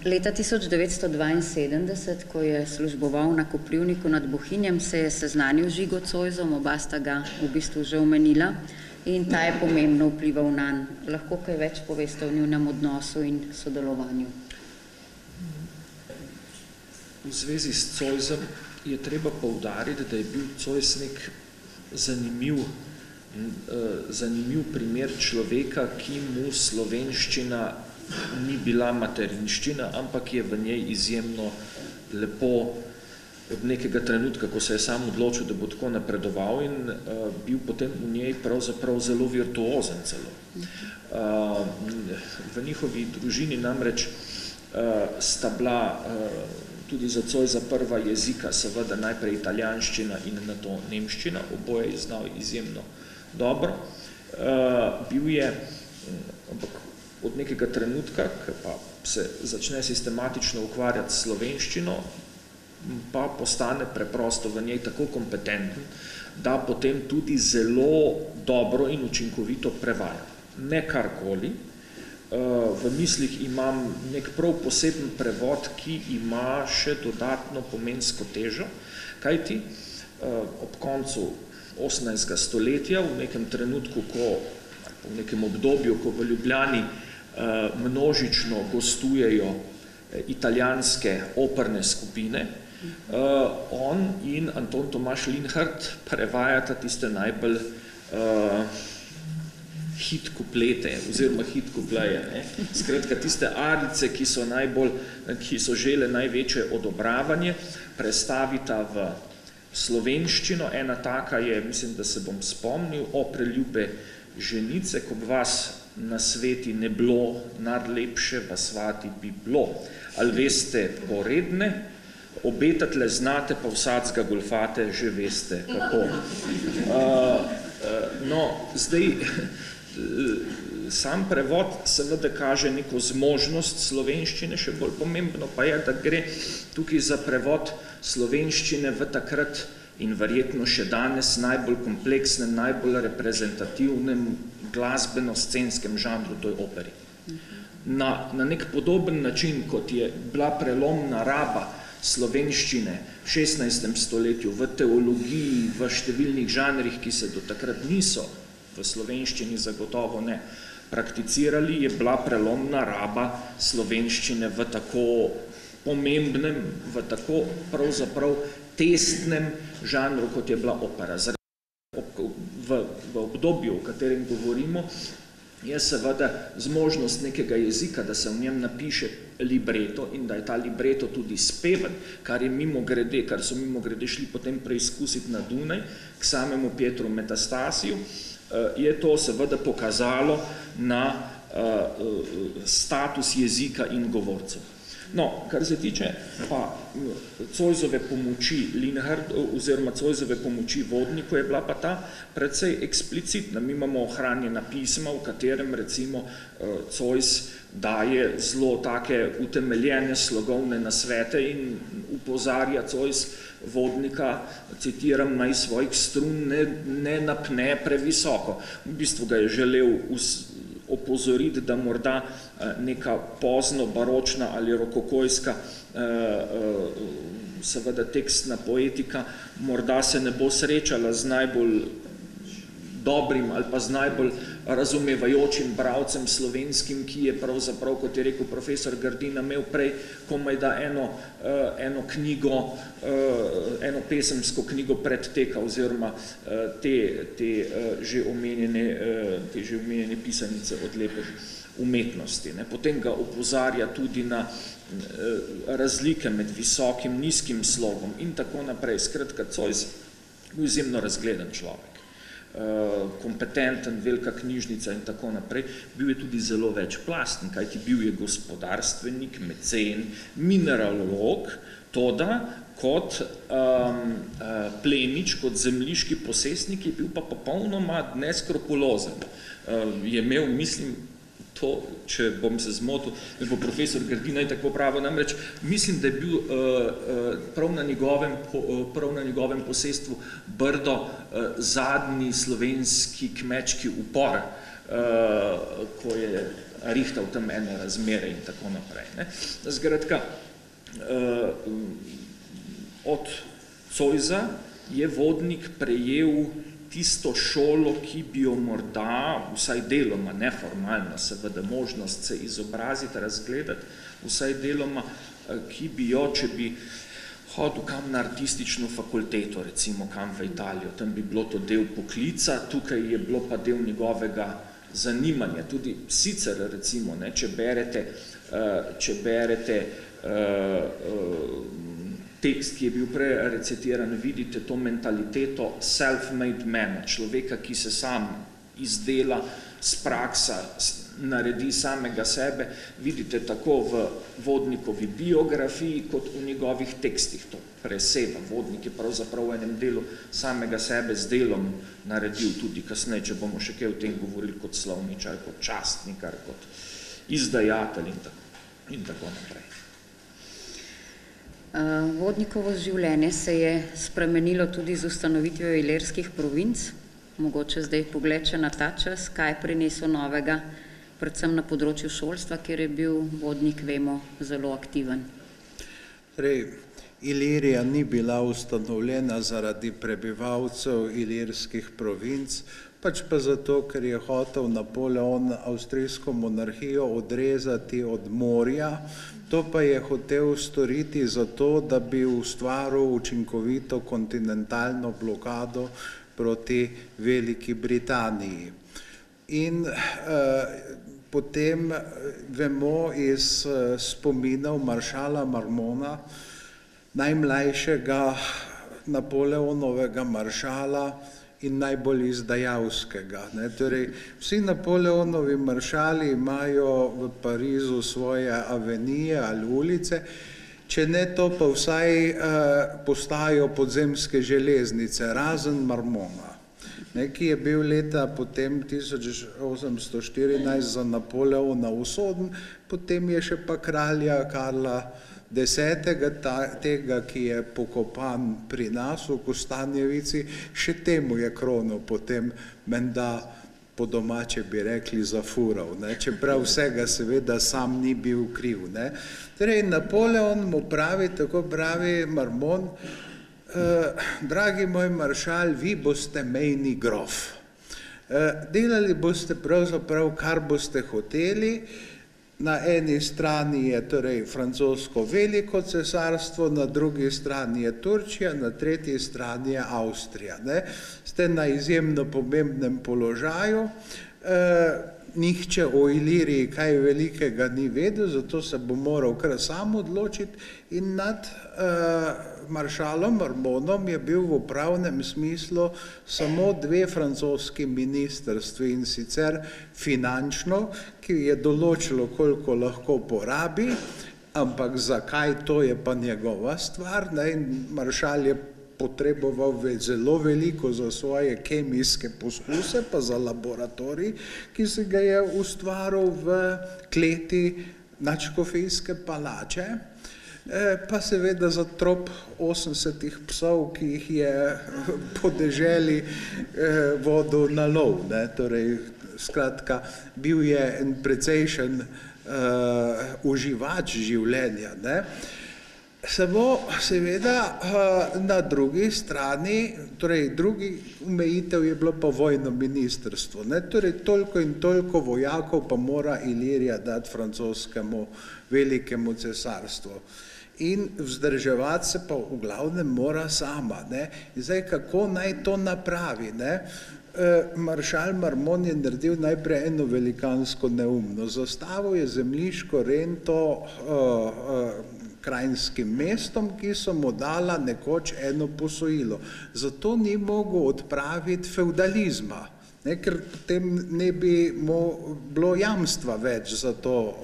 Leta 1972, ko je služboval na Koprivniku nad Bohinjem, se je seznanil z Žigo Zoisom, oba sta ga v bistvu že omenila in ta je pomembno vplival nanj. Lahko kaj več poveste o njunem odnosu in sodelovanju? V zvezi s Zoisom je treba poudariti, da je bil Zois nek zanimiv primer človeka, ki mu slovenščina ni bila materinščina, ampak je v njej izjemno lepo od nekega trenutka, ko se je sam odločil, da bo tako napredoval in bil potem v njej pravzaprav zelo virtuozen celo. V njihovi družini namreč sta bila tudi za Zoisa prva jezika, seveda najprej italijanščina in nato nemščina, oboje je znal izjemno dobro. Bil je, ampak od nekega trenutka, ki pa se začne sistematično ukvarjati s slovenščino, pa postane preprosto v njej tako kompetenten, da potem tudi zelo dobro in učinkovito prevaja. Ne karkoli. V mislih imam nek prav poseben prevod, ki ima še dodatno pomensko težo, kajti ob koncu 18. stoletja, v nekem trenutku, v nekem obdobju, ko v Ljubljani množično gostujejo italijanske operne skupine, on in Anton Tomaž Linhart prevajata tiste najbolj hit kuplete oziroma hit kupleje. Skratka, tiste arice, ki so žele največje odobravanje, prestavita v slovenščino. Ena taka je, mislim, da se bom spomnil, o preljube ženice, ko bi vas na sveti ne bilo, nadlepše v svati bi bilo. Ali veste poredne, obetatle znate, pa vsacga golfate, že veste kako. Zdaj, sam prevod seveda kaže neko zmožnost slovenščine, še bolj pomembno pa je, da gre tukaj za prevod slovenščine v takrat in verjetno še danes najbolj kompleksnem, najbolj reprezentativnem glasbeno-scenskem žanru, to je operi. Na nek podoben način, kot je bila prelomna raba slovenščine v 16. stoletju, v teologiji, v številnih žanrih, ki se do takrat niso v slovenščini zagotovo ne prakticirali, je bila prelomna raba slovenščine v tako pomembnem, v tako pravzaprav testnem žanru, kot je bila opera. V obdobju, o katerem govorimo, je seveda zmožnost nekega jezika, da se v njem napiše libreto in da je ta libreto tudi speven, kar so mimogrede šli potem preizkusiti na Dunaj k samemu Pietru Metastasiju, je to seveda pokazalo na status jezika in govorcev. Kar se tiče pa Zoisove pomoči Linhartu oziroma Zoisove pomoči Vodniku, je bila pa ta precej eksplicitna. Mi imamo ohranjena pisma, v katerem recimo Zois daje zelo take utemeljene slogovne nasvete in upozarja Zois Vodnika, citiram, naj svojih strun ne napne previsoko. V bistvu ga je želel opozoriti, da morda neka pozno baročna ali rokokojska seveda tekstna poetika morda se ne bo srečala z najbolj dobrim ali pa z najbolj razumevajočim bralcem slovenskim, ki je pravzaprav, kot je rekel profesor Grdina, imel prej komaj da eno knjigo, eno pesemsko knjigo predteka oziroma te že omenjene pisanice od lepe umetnosti. Potem ga opozarja tudi na razlike med visokim, nizkim slogom in tako naprej. Skratka, Zois je izjemno razgledan človek. Kompetenten, velika knjižnica in tako naprej, bil je tudi zelo večplasten, kajti bil je gospodarstvenik, mecen, mineralog, toda kot plemič, kot zemljiški posestnik je bil pa popolnoma neskrupulozen. Je imel, mislim, to, če bom se zmotil, da bo profesor Grdina in tako pravil, namreč mislim, da je bil prav na njegovem posestvu Brdo zadnji slovenski kmečki upor, ko je rihtal tam ene razmere in tako naprej. Ne. Skratka, od Zoisa je Vodnik prejel tisto šolo, ki bi jo morda, vsaj deloma, neformalno, seveda možnost se izobraziti, razgledati, vsaj deloma, ki bi jo, če bi hodil kam na artistično fakulteto, recimo kam v Italijo, tam bi bilo to del poklica, tukaj je bilo pa del njegovega zanimanja. Tudi sicer, recimo, ne, če berete tekst, ki je bil prej recitiran, vidite to mentaliteto self-made man, človeka, ki se sam izdela z praksa, naredi samega sebe, vidite tako v Vodnikovi biografiji, kot v njegovih tekstih. To preseva. Vodnik je pravzaprav v enem delu samega sebe z delom naredil tudi kasneje, če bomo še kaj o tem govorili, kot slovničar, kot častnikar, kot izdajatelj in tako naprej. Vodnikovo življenje se je spremenilo tudi z ustanovitvijo ilirskih provinc. Mogoče zdaj pogled na ta čas, kaj je prinesel novega, predvsem na področju šolstva, kjer je bil Vodnik, vemo, zelo aktiven. Ilirija ni bila ustanovljena zaradi prebivalcev ilirskih provinc, pač pa zato, ker je hotel Napoleon avstrijsko monarhijo odrezati od morja. To pa je hotel storiti zato, da bi ustvaril učinkovito kontinentalno blokado proti Veliki Britaniji. In potem vemo iz spominov maršala Marmona, najmlajšega Napoleonovega maršala in najbolj izdajalskega. Torej, vsi Napoleonovi maršali imajo v Parizu svoje avenije ali ulice, če ne to, pa vsaj postajajo podzemske železnice, razen Marmona, ki je bil leta potem 1814 za Napoleona usoden, potem je še pa kralja Karla X, tega, ki je pokopan pri nas v Kostanjevici, še temu je krono potem menda po domače bi rekli zafural, čeprav vsega seveda sam ni bil kriv. Torej, Napoleon mu pravi, tako pravi Marmon, dragi moj maršal, vi boste mejni grof. Delali boste pravzaprav, kar boste hoteli. Na eni strani je torej francosko veliko cesarstvo, na drugi strani je Turčija, na tretji strani je Avstrija. Ste na izjemno pomembnem položaju. Nihče o Iliriji kaj velikega ni vedel, zato se bo moral kar sam odločiti in nad maršalom Marmonom je bil v upravnem smislu samo dve francoski ministrstvi, in sicer finančno, ki je določilo, koliko lahko porabi, ampak zakaj, to je pa njegova stvar. In maršal je potreboval zelo veliko za svoje kemijske poskuse, pa za laboratorij, ki se ga je ustvaril v kleti nadškofijske palače, pa seveda za trop 80 psov, ki jih je po deželi vodil na lov. Torej, skratka, bil je en precejšen uživač življenja. Samo seveda na drugi strani, torej drugi omejitev je bilo pa vojno ministrstvo. Torej, toliko in toliko vojakov pa mora Ilirija dati francoskemu velikemu cesarstvu. In vzdrževati se pa v glavnem mora sama. Zdaj, kako naj to napravi? Maršal Marmon je naredil najprej eno velikansko neumnost. Zastavil je zemljiško rento krajnskim mestom, ki so mu dala nekoč eno posojilo. Zato ni mogel odpraviti feudalizma, ker potem ne bi bilo jamstva več za to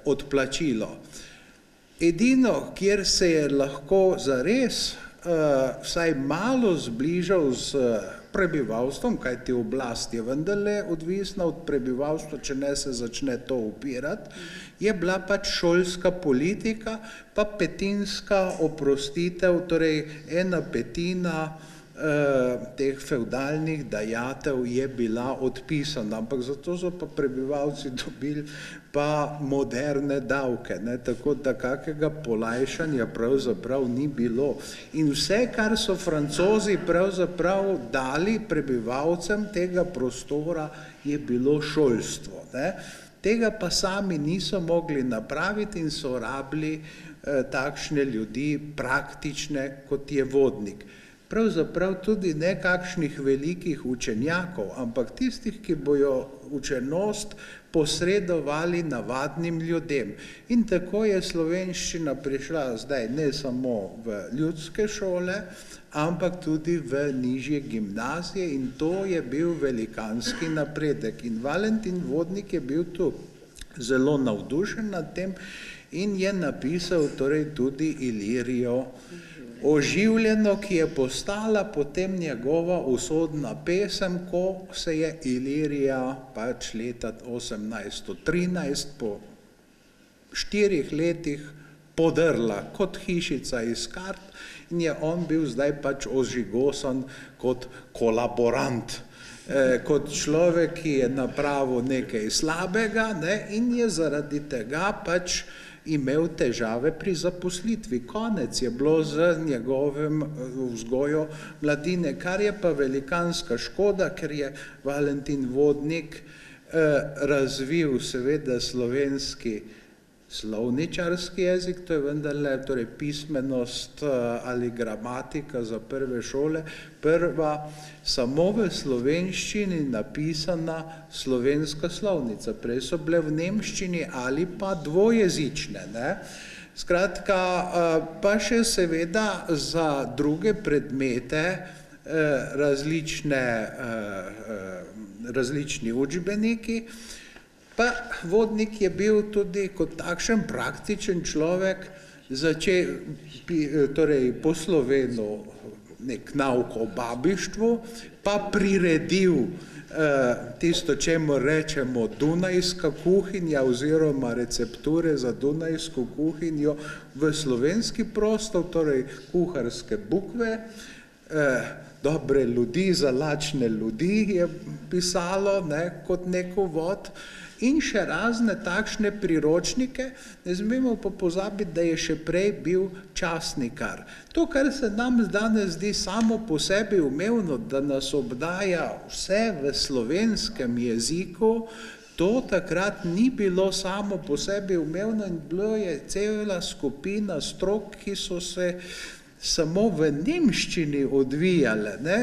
odplačilo. Edino, kjer se je lahko zares vsaj malo zbližal s prebivalstvom, kajti oblast je vendarle odvisna od prebivalstva, če ne se začne to upirati, je bila pač šolska politika, pa petinska oprostitev, torej 1/5 teh fevdalnih dajatev je bila odpisana, ampak zato so pa prebivalci dobili pa moderne davke, ne, tako da kakega polajšanja pravzaprav ni bilo. In vse, kar so Francozi pravzaprav dali prebivalcem tega prostora, je bilo šolstvo, ne. Tega pa sami niso mogli napraviti in so rabili takšne ljudi praktične, kot je vodnik. Pravzaprav tudi ne kakšnih velikih učenjakov, ampak tistih, ki bojo učenost posredovali navadnim ljudem. In tako je slovenščina prišla zdaj ne samo v ljudske šole, ampak tudi v nižje gimnazije in to je bil velikanski napredek. In Valentin Vodnik je bil tu zelo navdušen nad tem in je napisal torej tudi Ilirijo oživljeno, ki je postala potem njegova usodna pesem, ko se je Ilirija pač leta 1813 po 4 letih podrla kot hišica iz kart in je on bil zdaj pač ožigosan kot kolaborant, kot človek, ki je napravil nekaj slabega, ne, in je zaradi tega pač imel težave pri zaposlitvi. Konec je bilo z njegovim vzgojo mladine, kar je pa velikanska škoda, ker je Valentin Vodnik razvil seveda slovenski slovničarski jezik, to je vendarle torej pismenost ali gramatika za prve šole, prva samo v slovenščini napisana slovenska slovnica. Prej so bile v nemščini ali pa dvojezične, ne. Skratka, pa še seveda za druge predmete različni učbeniki. Pa Vodnik je bil tudi kot takšen praktičen človek, torej poslovenil nek nauk o babištvu, pa priredil tisto, čemur rečemo dunajska kuhinja oziroma recepture za dunajsko kuhinjo v slovenski prostor, torej kuharske bukve, dobre ljudi za lačne ljudi je pisalo, ne, kot nek uvod. In še razne takšne priročnike, ne smemo pa pozabiti, da je še prej bil časnikar. To, kar se nam danes zdi samo po sebi umevno, da nas obdaja vse v slovenskem jeziku, to takrat ni bilo samo po sebi umevno in bilo je cela skupina strok, ki so se samo v nemščini odvijale, ne.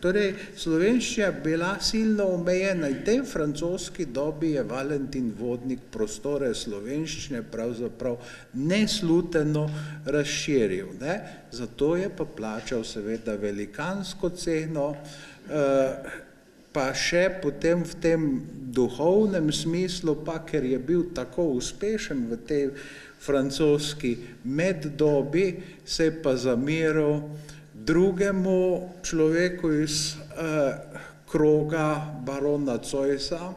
Torej, slovenščina bila silno omejena in v tej francoski dobi je Valentin Vodnik prostore slovenščine pravzaprav nesluteno razširil, ne. Zato je pa plačal seveda velikansko ceno, pa še potem v tem duhovnem smislu, pa ker je bil tako uspešen v tej francoski meddobi, se je pa zameril drugemu človeku iz kroga barona Zoisa,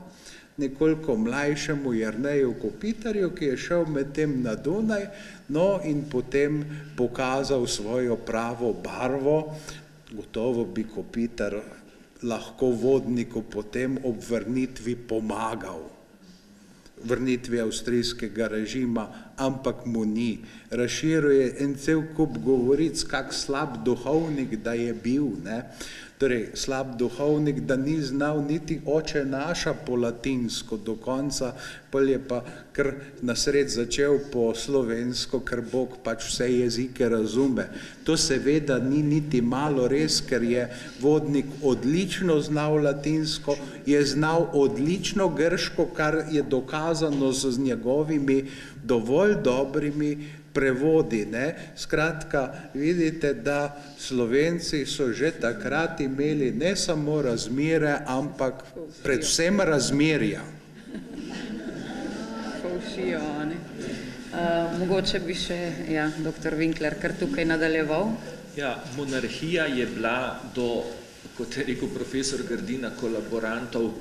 nekoliko mlajšemu Jerneju Kopitarju, ki je šel medtem na Dunaj, no in potem pokazal svojo pravo barvo. Gotovo bi Kopitar lahko Vodniku potem ob vrnitvi pomagal, vrnitvi avstrijskega režima, ampak mu ni. Razširil je en cel kup govoric, kak slab duhovnik da je bil, ne. Torej, slab duhovnik, da ni znal niti Oče naša po latinsko do konca, pol je pa kar nasred začel po slovensko, ker Bog pač vse jezike razume. To seveda ni niti malo res, ker je Vodnik odlično znal latinsko, je znal odlično grško, kar je dokazano z njegovimi dovolj dobrimi prevodi, ne. Skratka, vidite, da Slovenci so že takrat imeli ne samo razmere, ampak predvsem razmerja. Faušijo, ne. Mogoče bi še, ja, doktor Winkler, kar tukaj nadaljeval. Ja, monarhija je bila do, kot je rekel profesor Grdina, kolaborantov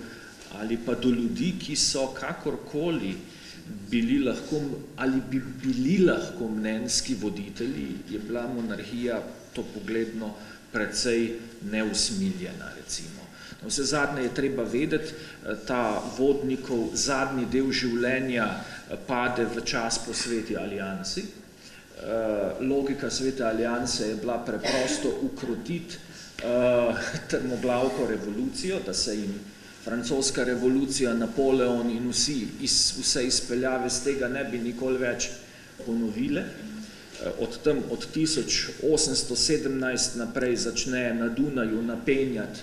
ali pa do ljudi, ki so kakorkoli bili lahko mnenjski voditelji, je bila monarhija topogledno precej neusmiljena, recimo. Vse zadnje je treba vedeti, ta Vodnikov zadnji del življenja pade v čas po Sveti aliansi. Logika Svete alianse je bila preprosto ukrotiti trmoglavko revolucijo, da se jim francoska revolucija, Napoleon in vse izpeljave z tega ne bi nikoli več ponovile. Od 1817 naprej začne na Dunaju napenjati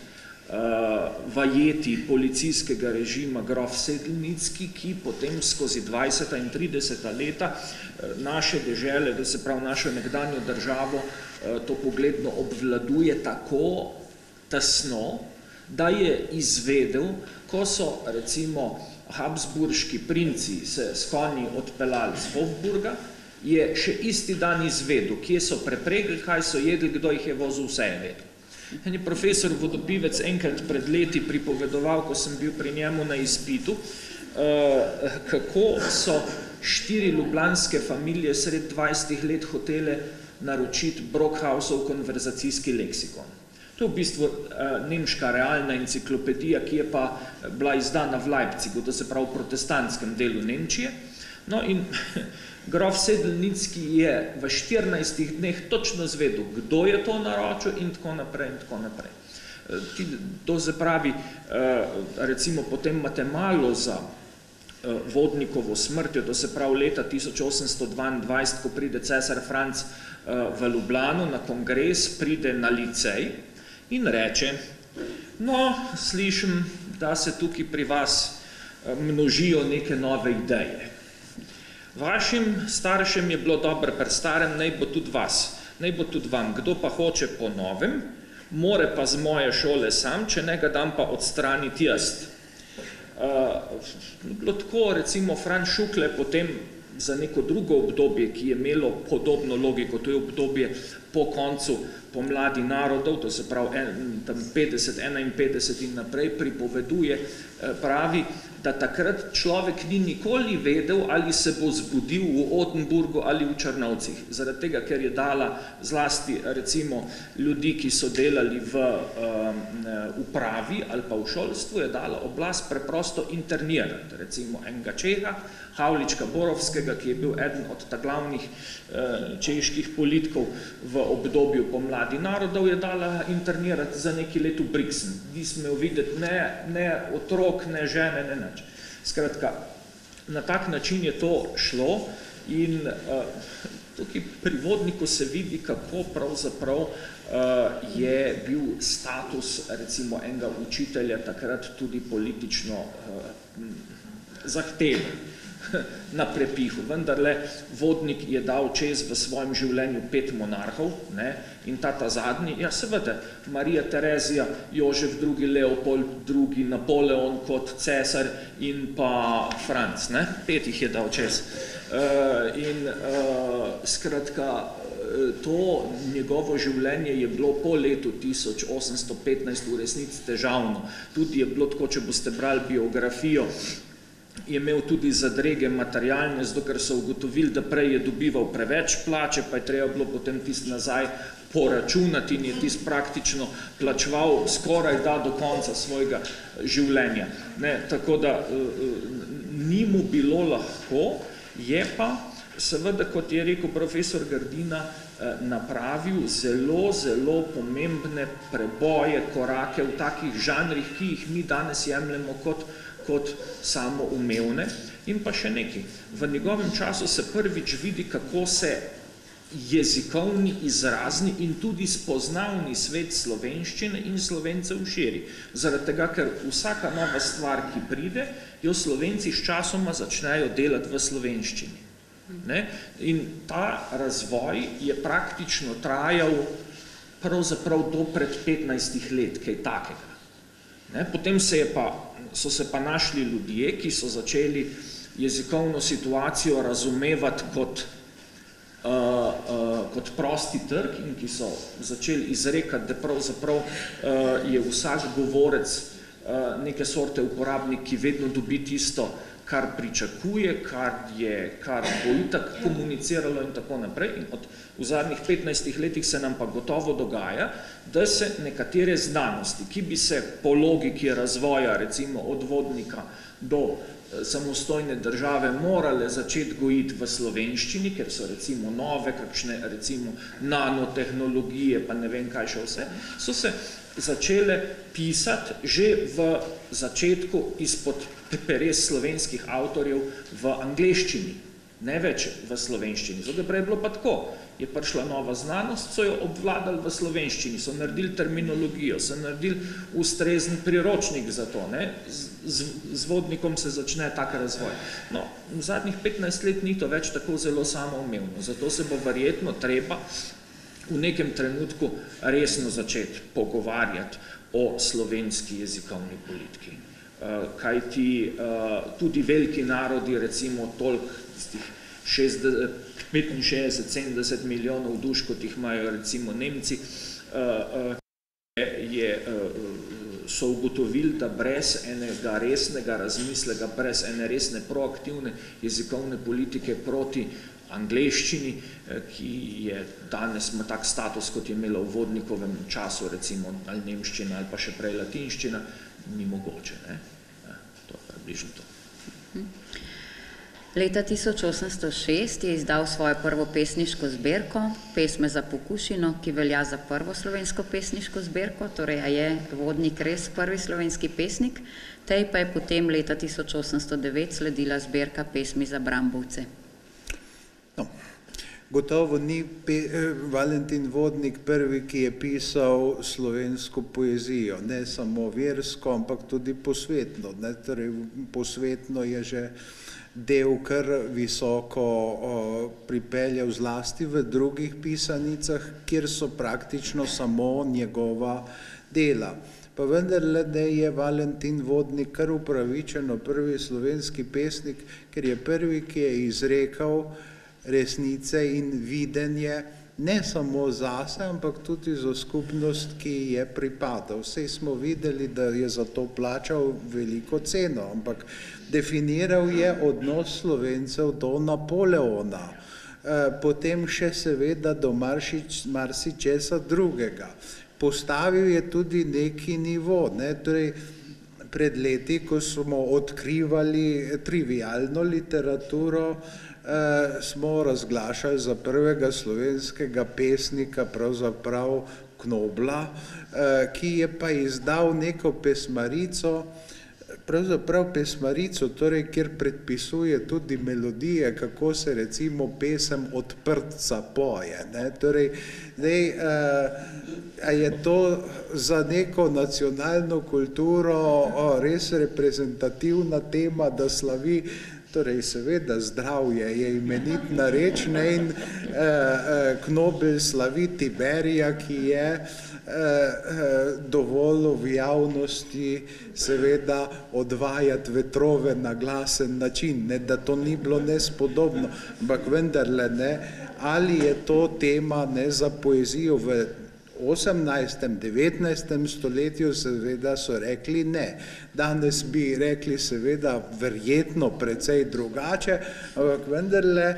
vajeti policijskega režima grof Sedlnicki, ki potem skozi 20. in 30. leta naše dežele, da se pravi našo nekdanjo državo, to pogledno obvladuje tako tesno, da je izvedel, ko so recimo habsburški princi se s konji odpeljali z Hofburga, je še isti dan izvedel, kje so prepregli, kaj so jedli, kdo jih je vozil, vse je vedel. En je profesor Vodopivec enkrat pred leti pripovedoval, ko sem bil pri njemu na izpitu, kako so 4 ljubljanske familije sred 20 let hotele naročiti Brockhausov konverzacijski leksikon. To je v bistvu nemška realna enciklopedija, ki je pa bila izdana v Leipzigu, to se pravi v protestantskem delu Nemčije. No in grof Sedlnicki je v 14 dneh točno zvedel, kdo je to naročil in tako naprej in tako naprej. To se pravi, recimo potem imate malo za Vodnikovo smrtjo, to se pravi leta 1822, ko pride cesar Franc v Ljubljano na kongres, pride na licej in reče, no, slišim, da se tukaj pri vas množijo neke nove ideje. Vašim staršem je bilo dobro pri starem, naj bo tudi vas, naj bo tudi vam. Kdo pa hoče po novem, more pa z moje šole sam, če ne ga dam pa odstraniti jaz. Bilo tako, recimo, Franz Šukle potem za neko drugo obdobje, ki je imelo podobno logiko, to je obdobje po koncu pomladi narodov, to se pravi 50, 51 in naprej, pripoveduje, pravi, da takrat človek ni nikoli vedel, ali se bo zbudil v Odenburgu ali v Črnovcih. Zaradi tega, ker je dala zlasti, recimo, ljudi, ki so delali v upravi ali pa v šolstvu, je dala oblast preprosto internirati. Recimo enega Čeha, Havlička Borovskega, ki je bil eden od glavnih čeških politikov v obdobju pomladi narodov, je dala internirati za neki let v Brixen. Ni smel videti ne otrok, ne žene, ne nič. Skratka, na tak način je to šlo in tukaj pri Vodniku se vidi, kako pravzaprav je bil status, recimo, enega učitelja takrat tudi politično zahteven na prepihu. Vendarle, Vodnik je dal čez v svojem življenju 5 monarhov, ne, in ta zadnji, ja seveda, Marija Terezija, Jožef II, Leopold II, Napoleon kot cesar in pa Franc, ne, 5 jih je dal čez. Skratka, to njegovo življenje je bilo po letu 1815 v resnici težavno. Tudi je bilo tako, če boste brali biografijo, je imel tudi zadrege materialne, zato ker so ugotovili, da prej je dobival preveč plače, pa je treba bilo potem tisti nazaj poračunati in je tisti praktično plačeval skoraj da do konca svojega življenja. Ne, tako da ni mu bilo lahko, je pa seveda, kot je rekel profesor Grdina, napravil zelo, zelo pomembne preboje, korake v takih žanrih, ki jih mi danes jemljemo kot samoumevne. In pa še nekaj. V njegovem času se prvič vidi, kako se jezikovni, izrazni in tudi spoznavni svet slovenščine in Slovencev širi. Zaradi tega, ker vsaka nova stvar, ki pride, jo Slovenci sčasoma začnejo delati v slovenščini. Ne? In ta razvoj je praktično trajal pravzaprav do pred 15 let, kaj takega. Ne? Potem so se pa našli ljudje, ki so začeli jezikovno situacijo razumevati kot prosti trg in ki so začeli izrekati, da pravzaprav je vsak govorec neke sorte uporabnik, ki vedno dobi tisto, kar pričakuje, kar bo itak komuniciralo in tako naprej. In v zadnjih 15 letih se nam pa gotovo dogaja, da se nekatere znanosti, ki bi se po logiki razvoja, recimo od vodnika do samostojne države, morale začeti gojiti v slovenščini, ker so recimo nove, kakšne recimo nanotehnologije, pa ne vem kaj še vse, so se začele pisati že v začetku izpod peres slovenskih avtorjev v angleščini, ne več v slovenščini. Zato prej je bilo pa tako. Je prišla nova znanost, so jo obvladali v slovenščini, so naredili terminologijo, so naredili ustrezen priročnik za to. Ne? Z vodnikom se začne tak razvoj. No, v zadnjih 15 let ni to več tako zelo samoumevno, zato se bo verjetno treba v nekem trenutku resno začeti pogovarjati o slovenski jezikovni politiki. Kajti tudi veliki narodi, recimo toliko tistih 65-70 milijonov duš, kot jih imajo recimo Nemci, so ugotovili, da brez enega resnega razmislega, brez ene resne proaktivne jezikovne politike proti angleščini, ki je danes ima tak status, kot je imela v vodnikovem času, recimo ali nemščina ali pa še prej latinščina, ni mogoče. Ne? To je približno to. Leta 1806 je izdal svojo prvo pesniško zbirko, Pesme za pokušino, ki velja za prvo slovensko pesniško zbirko, torej je vodnik res prvi slovenski pesnik, tej pa je potem leta 1809 sledila zbirka Pesmi za Brambovce. No, gotovo ni Valentin Vodnik prvi, ki je pisal slovensko poezijo, ne samo versko, ampak tudi posvetno. Ne? Torej, posvetno je že del kar visoko pripeljal zlasti v drugih pisanicah, kjer so praktično samo njegova dela. Pa vendarle, da je Valentin Vodnik kar upravičeno prvi slovenski pesnik, ker je prvi, ki je izrekal resnice in videnje ne samo zase, ampak tudi za skupnost, ki je pripadal. Vsej smo videli, da je za to plačal veliko ceno, ampak definiral je odnos Slovencev do Napoleona, potem še seveda do marsičesa drugega. Postavil je tudi neki nivo, ne? Torej, pred leti, ko smo odkrivali trivialno literaturo, smo razglašali za prvega slovenskega pesnika, pravzaprav Knobla, ki je pa izdal neko pesmarico, torej, kjer predpisuje tudi melodije, kako se recimo pesem Odprtca poje. Ne? Torej, je to za neko nacionalno kulturo res reprezentativna tema, da slavi, torej seveda zdravje je imenitna reč, ne? In Knobel slavi Tiberija, ki je dovolil v javnosti seveda odvajati vetrove na glasen način, ne, da to ni bilo nespodobno, ampak vendarle ne, ali je to tema ne za poezijo v 18. 19. stoletju, seveda so rekli ne. Danes bi rekli seveda verjetno precej drugače, ampak vendarle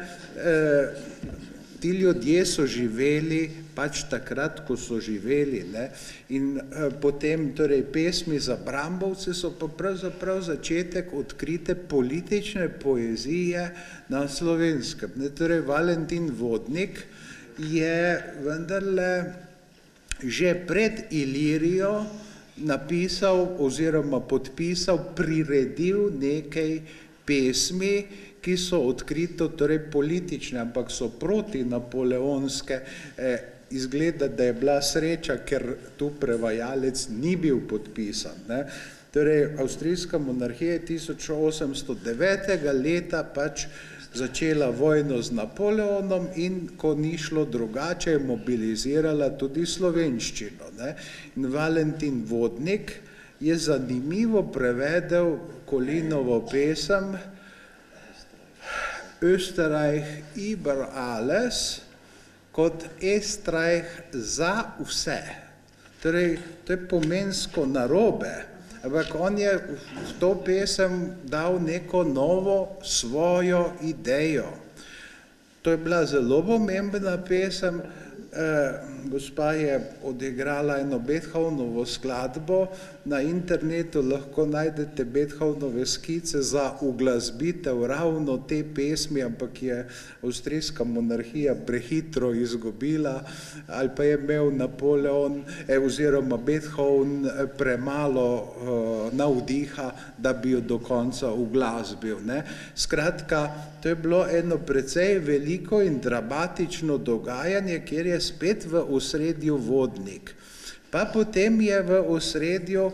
ti ljudje so živeli pač takrat, ko so živeli. Ne? In potem torej pesmi za Brambovce so pa pravzaprav začetek odkrite politične poezije na Slovenskem. Ne? Torej Valentin Vodnik je vendarle že pred Ilirijo napisal oziroma podpisal, priredil nekaj pesmi, ki so odkrito torej politične, ampak so proti napoleonske. Izgleda, da je bila sreča, ker tu prevajalec ni bil podpisan. Ne? Torej, avstrijska monarhija je 1809. leta pač začela vojno z Napoleonom in ko ni šlo drugače, je mobilizirala tudi slovenščino. Ne? In Valentin Vodnik je zanimivo prevedel Kolinovo pesem Österreich über alles kot Österreich za vse. Torej, to je pomensko narobe, ampak on je v to pesem dal neko novo svojo idejo. To je bila zelo pomembna pesem. Gospa je odigrala eno Beethovnovo skladbo, na internetu lahko najdete Beethovnove skice za uglasbitev ravno te pesmi, ampak je avstrijska monarhija prehitro izgubila, ali pa je imel Napoleon oziroma Beethoven premalo navdiha, da bi jo do konca uglasbil. Skratka, to je bilo eno precej veliko in dramatično dogajanje, kjer je spet v osredju vodnik. Pa potem je v osredju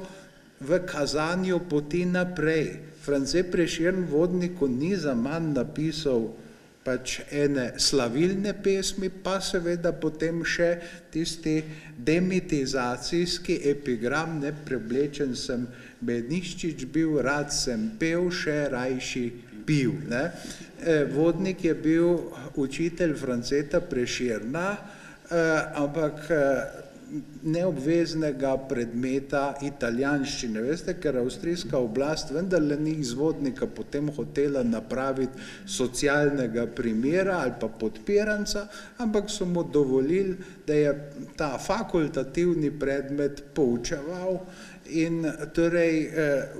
v kazanju poti naprej. France Prešern vodniku ni zaman napisal pač ene slavilne pesmi, pa seveda potem še tisti demitizacijski epigram, preoblečen sem Beniščič bil, rad sem pel, še rajši pil. Vodnik je bil učitelj Franceta Prešerna, ampak neobveznega predmeta italijanščine. Veste, ker avstrijska oblast vendarle ni iz vodnika potem hotela napraviti socialnega primera ali pa podpiranca, ampak so mu dovolili, da je ta fakultativni predmet poučeval. In torej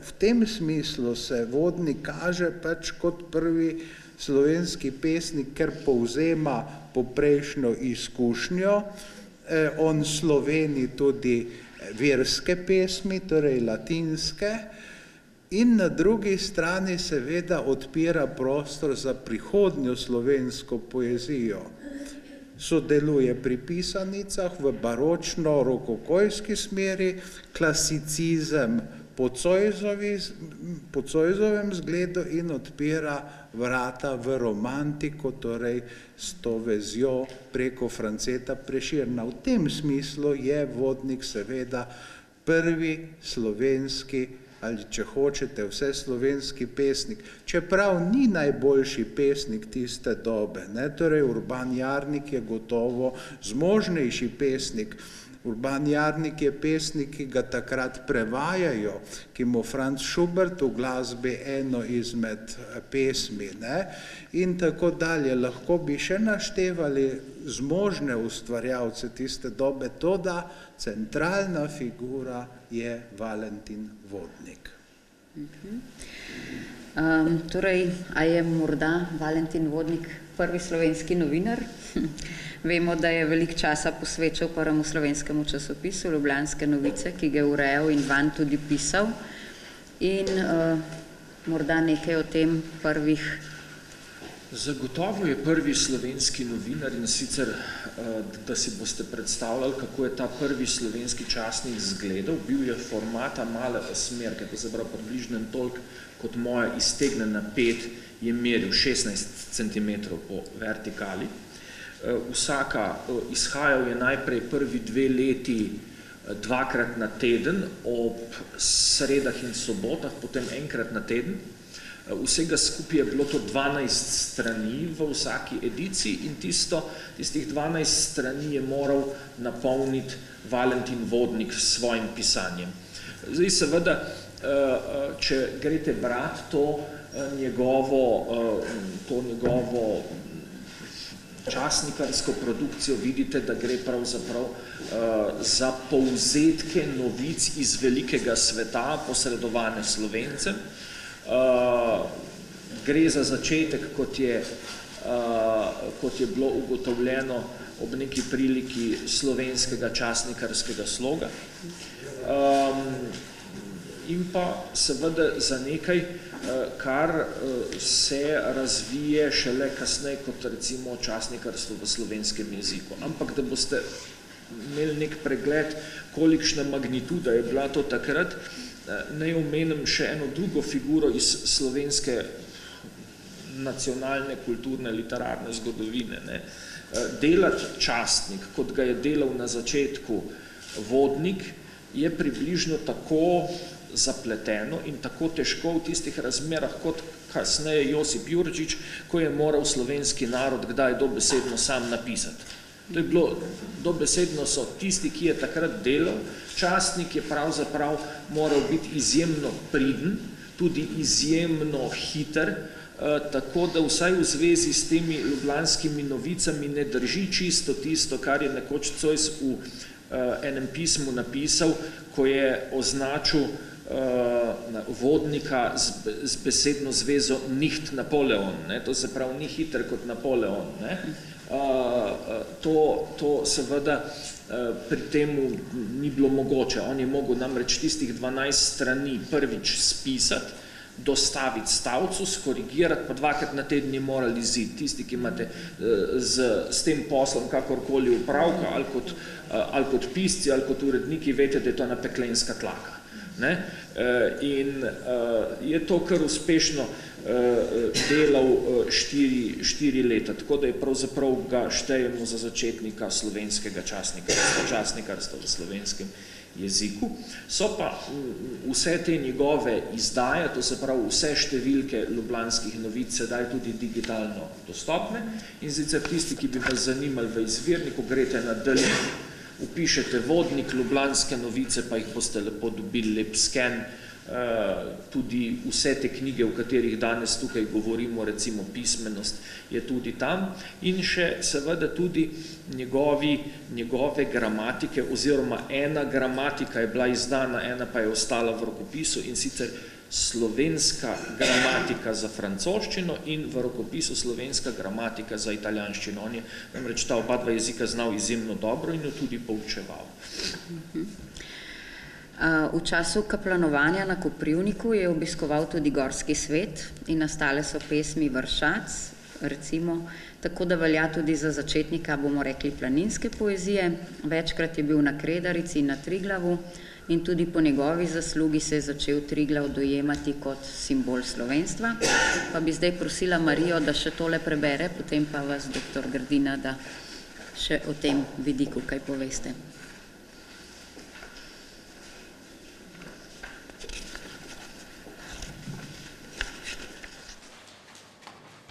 v tem smislu se vodnik kaže pač kot prvi slovenski pesnik, ker povzema poprejšnjo izkušnjo. On sloveni tudi verske pesmi, torej latinske, in na drugi strani seveda odpira prostor za prihodnjo slovensko poezijo. Sodeluje pri pisanicah v baročno-rokokojski smeri, klasicizem po Zoisovem zgledu in odpira vrata v romantiko, torej s to vezjo preko Franceta Prešerna. V tem smislu je vodnik seveda prvi slovenski, ali če hočete, vse slovenski pesnik, čeprav ni najboljši pesnik tiste dobe. Torej Urban Jarnik je gotovo zmožnejši pesnik. Urban Jarnik je pesnik, ki ga takrat prevajajo, ki mu Franz Schubert v glasbi eno izmed pesmi, in tako dalje. Lahko bi še naštevali zmožne ustvarjalce tiste dobe, toda centralna figura je Valentin Vodnik. Torej, a je morda Valentin Vodnik prvi slovenski novinar? Vemo, da je veliko časa posvečal prvemu slovenskemu časopisu Ljubljanske novice, ki ga je urejal in vanj tudi pisal. In morda nekaj o tem prvih. Zagotovo je prvi slovenski novinar, in sicer, da si boste predstavljali, kako je ta prvi slovenski časnik izgledal. Bil je formata male osmerke, to se pravi približno toliko kot moja iztegnjena pet, je meril 16 cm po vertikali. Izhajal je najprej prvi 2 leti dvakrat na teden, ob sredah in sobotah, potem enkrat na teden. Vsega skupaj je bilo to 12 strani v vsaki ediciji in tistih 12 strani je moral napolniti Valentin Vodnik s svojim pisanjem. Zdaj seveda, če greste brati to njegovo časnikarsko produkcijo, vidite, da gre pravzaprav za povzetke novic iz velikega sveta, posredovane Slovencem. Gre za začetek, kot je bilo ugotovljeno ob neki priliki slovenskega časnikarskega sloga. In pa seveda za nekaj, kar se razvije šele kasneje kot recimo časnikarstvo v slovenskem jeziku. Ampak da boste imeli nek pregled, kolikšna magnituda je bila to takrat, naj omenim še eno drugo figuro iz slovenske nacionalne, kulturne, literarne zgodovine. Delati časnik, kot ga je delal na začetku Vodnik, je približno tako zapleteno in tako težko v tistih razmerah, kot kasneje Josip Jurčič, ko je moral slovenski narod kdaj dobesedno sam napisati. To je bilo, dobesedno so tisti, ki je takrat delal, častnik je pravzaprav moral biti izjemno priden, tudi izjemno hiter, tako da vsaj v zvezi s temi ljubljanskimi novicami ne drži čisto tisto, kar je nekoč Zois v enem pismu napisal, ko je označil vodnika z besedno zvezo nicht Napoleon, ne? To se pravi ni hiter kot Napoleon. Ne? To seveda pri temu ni bilo mogoče. On je mogel namreč tistih 12 strani prvič spisati, dostaviti stavcu, skorigirati, pa 2krat na teden je morali zid. Tisti, ki imate s tem poslom kakorkoli upravka, ali kot pisci, ali kot uredniki, vete, da je to napeklenska tlaka. Ne? In je to kar uspešno delal 4 leta, tako da je pravzaprav ga štejemo za začetnika slovenskega časnikarstva v slovenskem jeziku. So pa vse te njegove izdaje, to se pravi vse številke ljubljanskih novic, sedaj tudi digitalno dostopne, in sicer tisti, ki bi vas zanimali v izvirniku, greste na Dalin, upišete vodnik ljubljanske novice, pa jih boste lepo dobili, lep sken, tudi vse te knjige, o katerih danes tukaj govorimo, recimo pismenost, je tudi tam, in še seveda tudi njegove gramatike, oziroma ena gramatika je bila izdana, ena pa je ostala v rokopisu, in sicer slovenska gramatika za francoščino in v rokopisu slovenska gramatika za italijanščino. On je namreč ta oba dva jezika znal izjemno dobro in jo tudi poučeval. V času kaplanovanja na Koprivniku je obiskoval tudi Gorski svet in nastale so pesmi Vršac, recimo, tako da velja tudi za začetnika, bomo rekli, planinske poezije. Večkrat je bil na Kredarici in na Triglavu in tudi po njegovi zaslugi se je začel Triglav dojemati kot simbol slovenstva. Pa bi zdaj prosila Marijo, da še tole prebere, potem pa vas, dr. Grdina, da še o tem vidiku kaj poveste.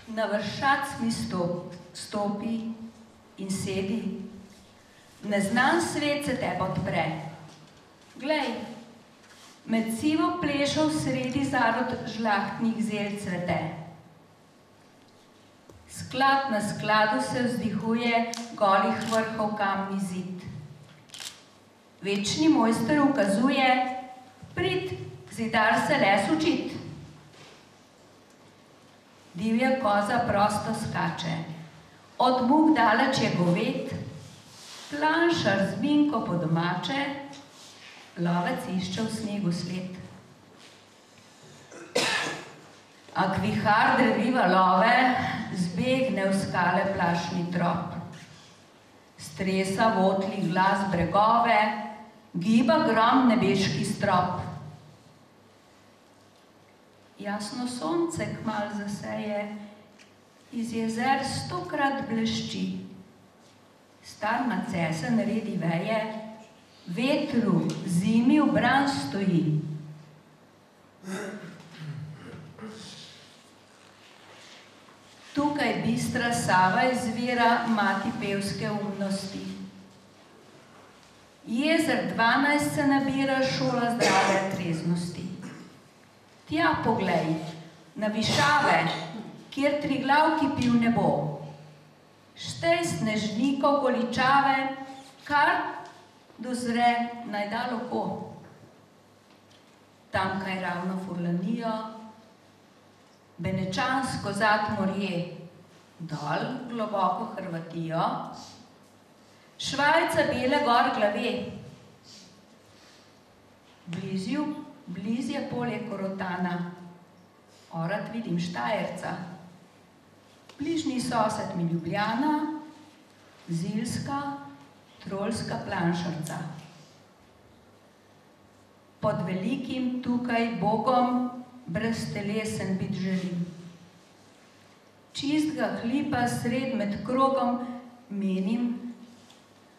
Na Vršac mi stopi in sedi, neznan svet se tebe odpre. Glej, med sivo plešo sredi zarod žlahtnih zel cvete. Sklad na skladu se vzdihuje golih vrhov kamni zid. Večni mojster ukazuje, prid, zidar se les učit. Divja koza prosto skače, od muk daleč je govet, planšar z binko po domače, lovec išče v snegu sled. Ak vihar drevi valove, zbegne v skale plašni trop. Stresa votli glas bregove, giba grom nebeški strop. Jasno sonce kmal zaseje, iz jezer 100krat blešči. Star macese naredi veje, vetru zimi v bran stoji. Tukaj bistra Sava izvira mati pevske umnosti. Jezer 12 se nabira šola zdrave treznosti. Tja poglej, na višave, kjer Triglav kipi v nebo. Štej snežnikov goličave, kar dozre najdal oko. Tamkaj ravno Furlanijo, Benečansko zad morje, dol globoko Hrvatijo, Švajca bele gor glave. Bliz je polje Korotana, orad vidim Štajerca. Bližnji sosed mi Ljubljana, Zilska, Trolska planšarca. Pod velikim tukaj Bogom brez telesen bit želim. Čistga hlipa sred med krogom menim,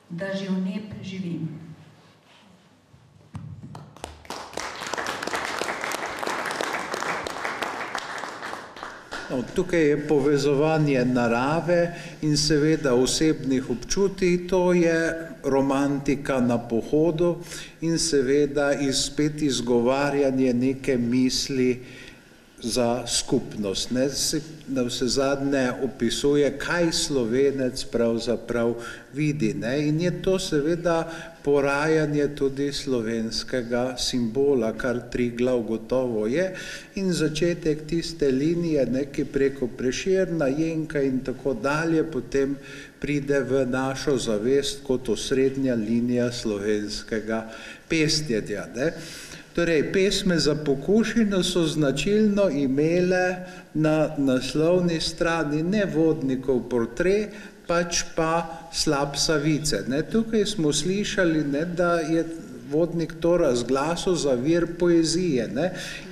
da že v neb živim. No, tukaj je povezovanje narave in seveda osebnih občutij, to je romantika na pohodu in seveda spet izgovarjanje neke misli za skupnost. Na vse zadnje opisuje, kaj Slovenec pravzaprav vidi. In je to seveda porajanje tudi slovenskega simbola, kar Triglav gotovo je, in začetek tiste linije, ki preko Prešerna, Jenka in tako dalje, potem pride v našo zavest kot osrednja linija slovenskega pesnjenja. Torej, pesme za pokušino so značilno imele na naslovni strani ne Vodnikov portret, pač pa slab Savice. Tukaj smo slišali, da je Vodnik to razglasil za vir poezije.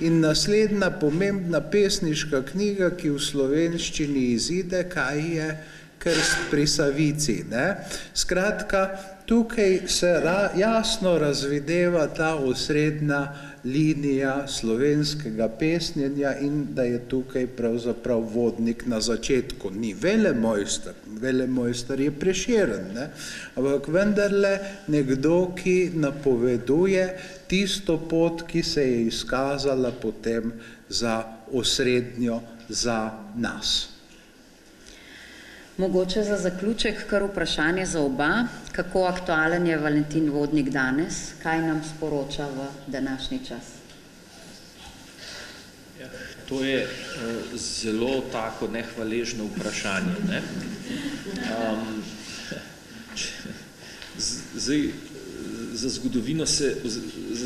In naslednja pomembna pesniška knjiga, ki v slovenščini izide, kaj je Krst pri Savici. Skratka, tukaj se jasno razvideva ta osrednja linija slovenskega pesnjenja in da je tukaj pravzaprav Vodnik na začetku. Ni velemojster, velemojster je Prešeren, ampak vendarle nekdo, ki napoveduje tisto pot, ki se je izkazala potem za osrednjo za nas. Mogoče za zaključek kar vprašanje za oba, kako aktualen je Valentin Vodnik danes, kaj nam sporoča v današnji čas? Ja, to je zelo tako nehvaležno vprašanje. Zdaj, za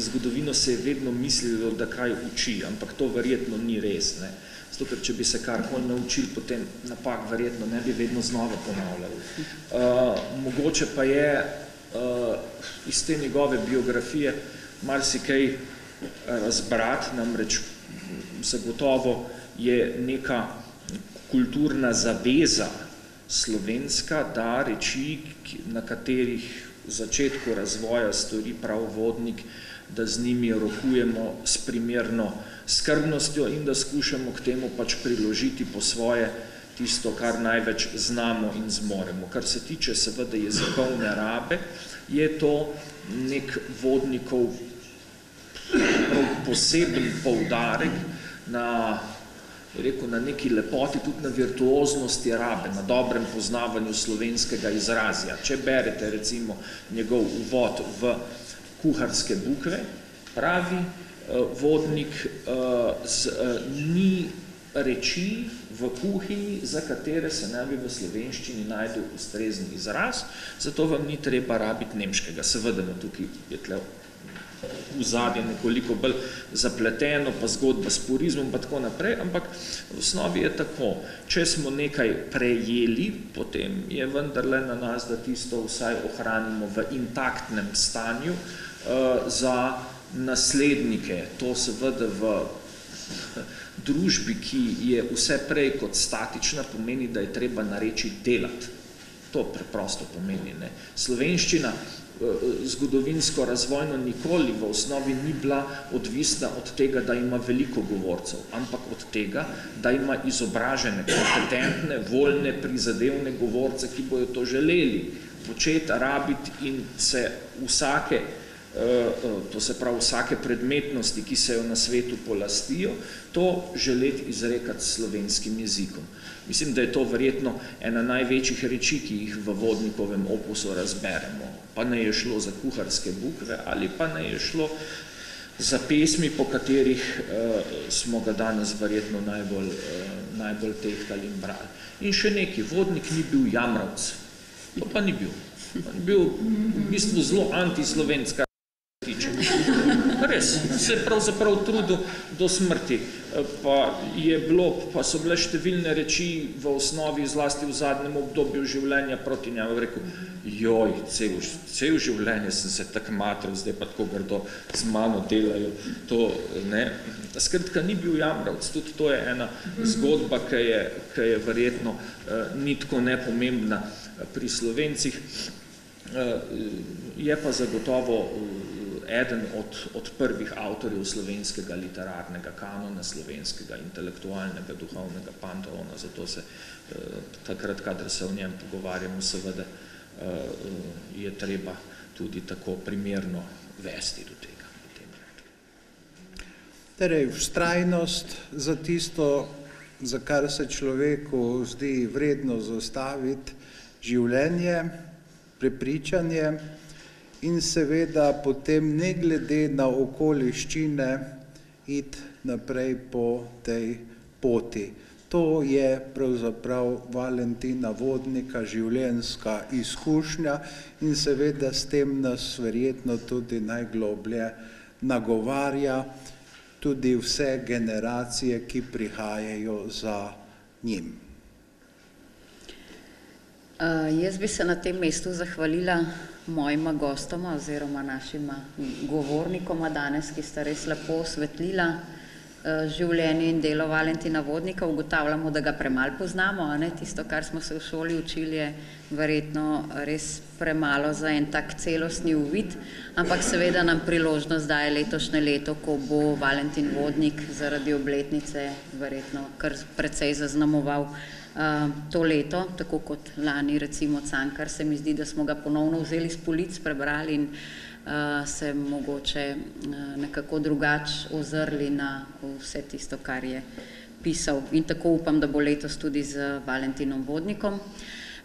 zgodovino se je vedno mislilo, da kaj uči, ampak to verjetno ni res. Zato, ker če bi se karkoli naučili, potem napak verjetno ne bi vedno znova ponavljali. Mogoče pa je iz te njegove biografije marsikaj razbrati, namreč zagotovo je neka kulturna zaveza slovenska, da reči, na katerih v začetku razvoja stori prav Vodnik, da z njimi rokujemo s primerno skrbnostjo in da skušamo k temu pač priložiti po svoje tisto, kar največ znamo in zmoremo. Kar se tiče seveda jezikovne rabe, je to nek Vodnikov poseben poudarek na neki lepoti, tudi na virtuoznosti rabe, na dobrem poznavanju slovenskega izrazja. Če berete recimo njegov uvod v kuharske bukve, pravi Vodnik, ni reči v kuhinji, za katere se ne bi v slovenščini najdel ustrezni izraz, zato vam ni treba rabiti nemškega. Seveda, tukaj je tle vzadje nekoliko bolj zapleteno, pa zgodba s purizmom, pa tako naprej, ampak v osnovi je tako. Če smo nekaj prejeli, potem je vendarle na nas, da tisto vsaj ohranimo v intaktnem stanju za naslednike. To seveda v družbi, ki je vse prej kot statična, pomeni, da je treba narečij delati. To preprosto pomeni. Slovenščina zgodovinsko razvojno nikoli v osnovi ni bila odvisna od tega, da ima veliko govorcev, ampak od tega, da ima izobražene, kompetentne, voljne, prizadevne govorce, ki bojo to želeli početi, rabiti in se vsake predmetnosti, ki se jo na svetu polastijo, to želeti izrekati s slovenskim jezikom. Mislim, da je to verjetno ena največjih reči, ki jih v Vodnikovem opusu razberemo. Pa ne je šlo za kuharske bukve ali pa ne je šlo za pesmi, po katerih smo ga danes verjetno najbolj tehtali in brali. In še neki, Vodnik ni bil jamravc. To pa ni bil. On je bil v bistvu zelo antislovenska. Res, se je pravzaprav trudil do smrti, pa so bile številne reči v osnovi, zlasti v zadnjem obdobju življenja proti njemu, rekel, joj, cel življenje sem se tako matril, zdaj pa tako grdo z mano delajo, to ne. Skratka, ni bil jamravc, tudi to je ena zgodba, ki je verjetno ni tako nepomembna pri Slovencih, je pa zagotovo eden od prvih avtorjev slovenskega literarnega kanona, slovenskega intelektualnega, duhovnega panteona, zato se takrat, kadar se o njem pogovarjamo, seveda je treba tudi tako primerno vesti do tega. Torej, vztrajnost za tisto, za kar se človeku zdi vredno zastaviti življenje, prepričanje in seveda potem ne glede na okoliščine iti naprej po tej poti. To je pravzaprav Valentina Vodnika življenjska izkušnja in seveda s tem nas verjetno tudi najgloblje nagovarja tudi vse generacije, ki prihajajo za njim. Jaz bi se na tem mestu zahvalila mojima gostoma oziroma našima govornikoma danes, ki sta res lepo osvetlila življenje in delo Valentina Vodnika. Ugotavljamo, da ga premalo poznamo, tisto, kar smo se v šoli učili, je verjetno res premalo za en tak celostni uvid, ampak seveda nam priložnost daje letošnje leto, ko bo Valentin Vodnik zaradi obletnice verjetno kar precej zaznamoval to leto, tako kot lani recimo Cankar. Se mi zdi, da smo ga ponovno vzeli s polic, prebrali in se mogoče nekako drugače ozrli na vse tisto, kar je pisal. In tako upam, da bo letos tudi z Valentinom Vodnikom.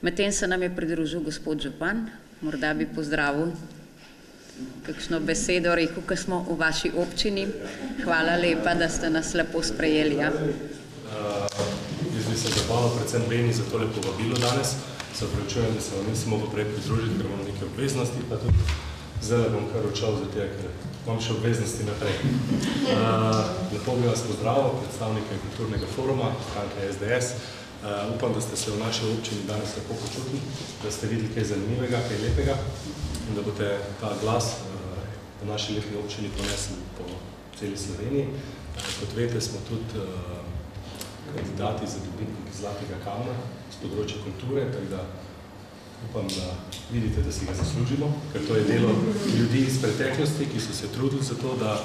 Medtem se nam je pridružil gospod župan, morda bi pozdravil, kakšno besedo rekel, ko smo v vaši občini. Hvala lepa, da ste nas lepo sprejeli. Ja. Jaz bi se zahvalil predvsem Beni za tole povabilo danes. Se opravičujem, da se vam nisem mogel prej pridružiti, ker imam neke obveznosti, pa tudi zdaj bom kar odšel za tega, ker imam še obveznosti naprej. Lepo bi vas pozdravil, predstavnike Kulturnega foruma, stranke SDS. Upam, da ste se v naši občini danes lepo počutili, da ste videli kaj zanimivega, kaj lepega in da boste ta glas v naši lepni občini ponesli po celi Sloveniji. Kot veste, smo tudi kandidati za dobitniki Zlatega kamna z področja kulture, tako da upam, da vidite, da si ga zaslužimo, ker to je delo ljudi iz preteklosti, ki so se trudili za to, da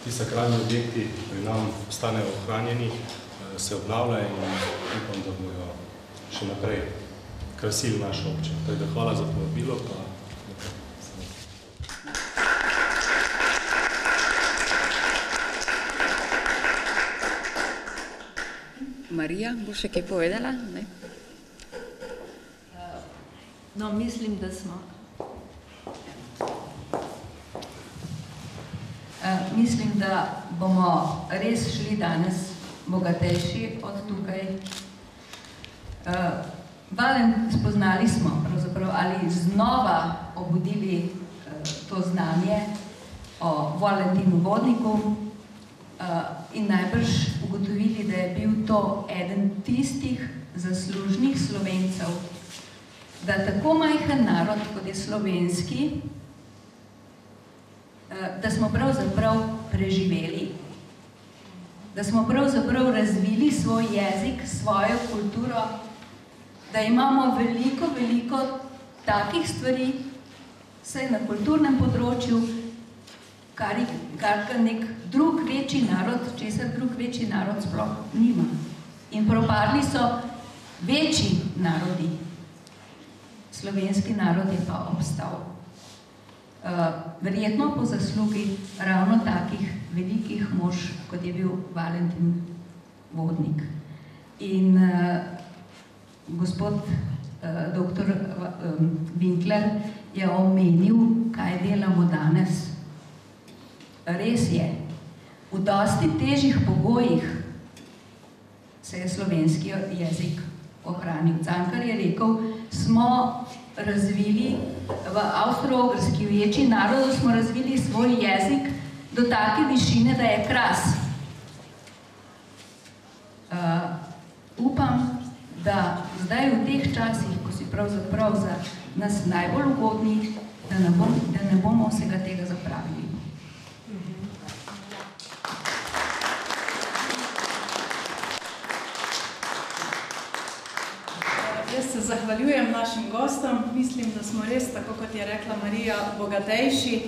ti sakralni objekti pri nam ostanejo ohranjeni, se obnavljajo in upam, da bojo še naprej krasili našo občino. Tako da hvala za povabilo, pa Marija, bo še kaj povedala? Ne? No, mislim, da smo. Mislim, da bomo res šli danes bogatejši od tukaj. Spoznali smo pravzaprav ali znova obudili to znanje o Valentinu Vodniku in najbrž ugotovili, da je bil to eden tistih zaslužnih Slovencev, da tako majhen narod, kot je slovenski, da smo pravzaprav preživeli, da smo pravzaprav razvili svoj jezik, svojo kulturo, da imamo veliko, veliko takih stvari, vsaj na kulturnem področju, kar nek drug večji narod, česar drug večji narod sploh nima. In propadli so večji narodi. Slovenski narod je pa obstal. Verjetno po zaslugi ravno takih velikih mož, kot je bil Valentin Vodnik. In gospod dr. Winkler je omenil, kaj delamo danes. Res je, v dosti težjih pogojih se je slovenski jezik ohranil. Cankar je rekel, smo razvili v avstro-ogrski večji narodu, smo razvili svoj jezik do take višine, da je kras. Upam, da zdaj v teh časih, ko si pravzaprav za nas najbolj ugodni, da ne bomo vsega tega zapravili. Jaz se zahvaljujem našim gostom. Mislim, da smo res, tako kot je rekla Marija, bogatejši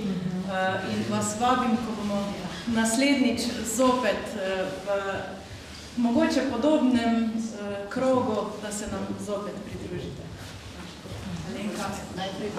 in vas vabim, ko bomo naslednjič zopet v mogoče podobnem krogu, da se nam zopet pridružite. Alenka, najprej.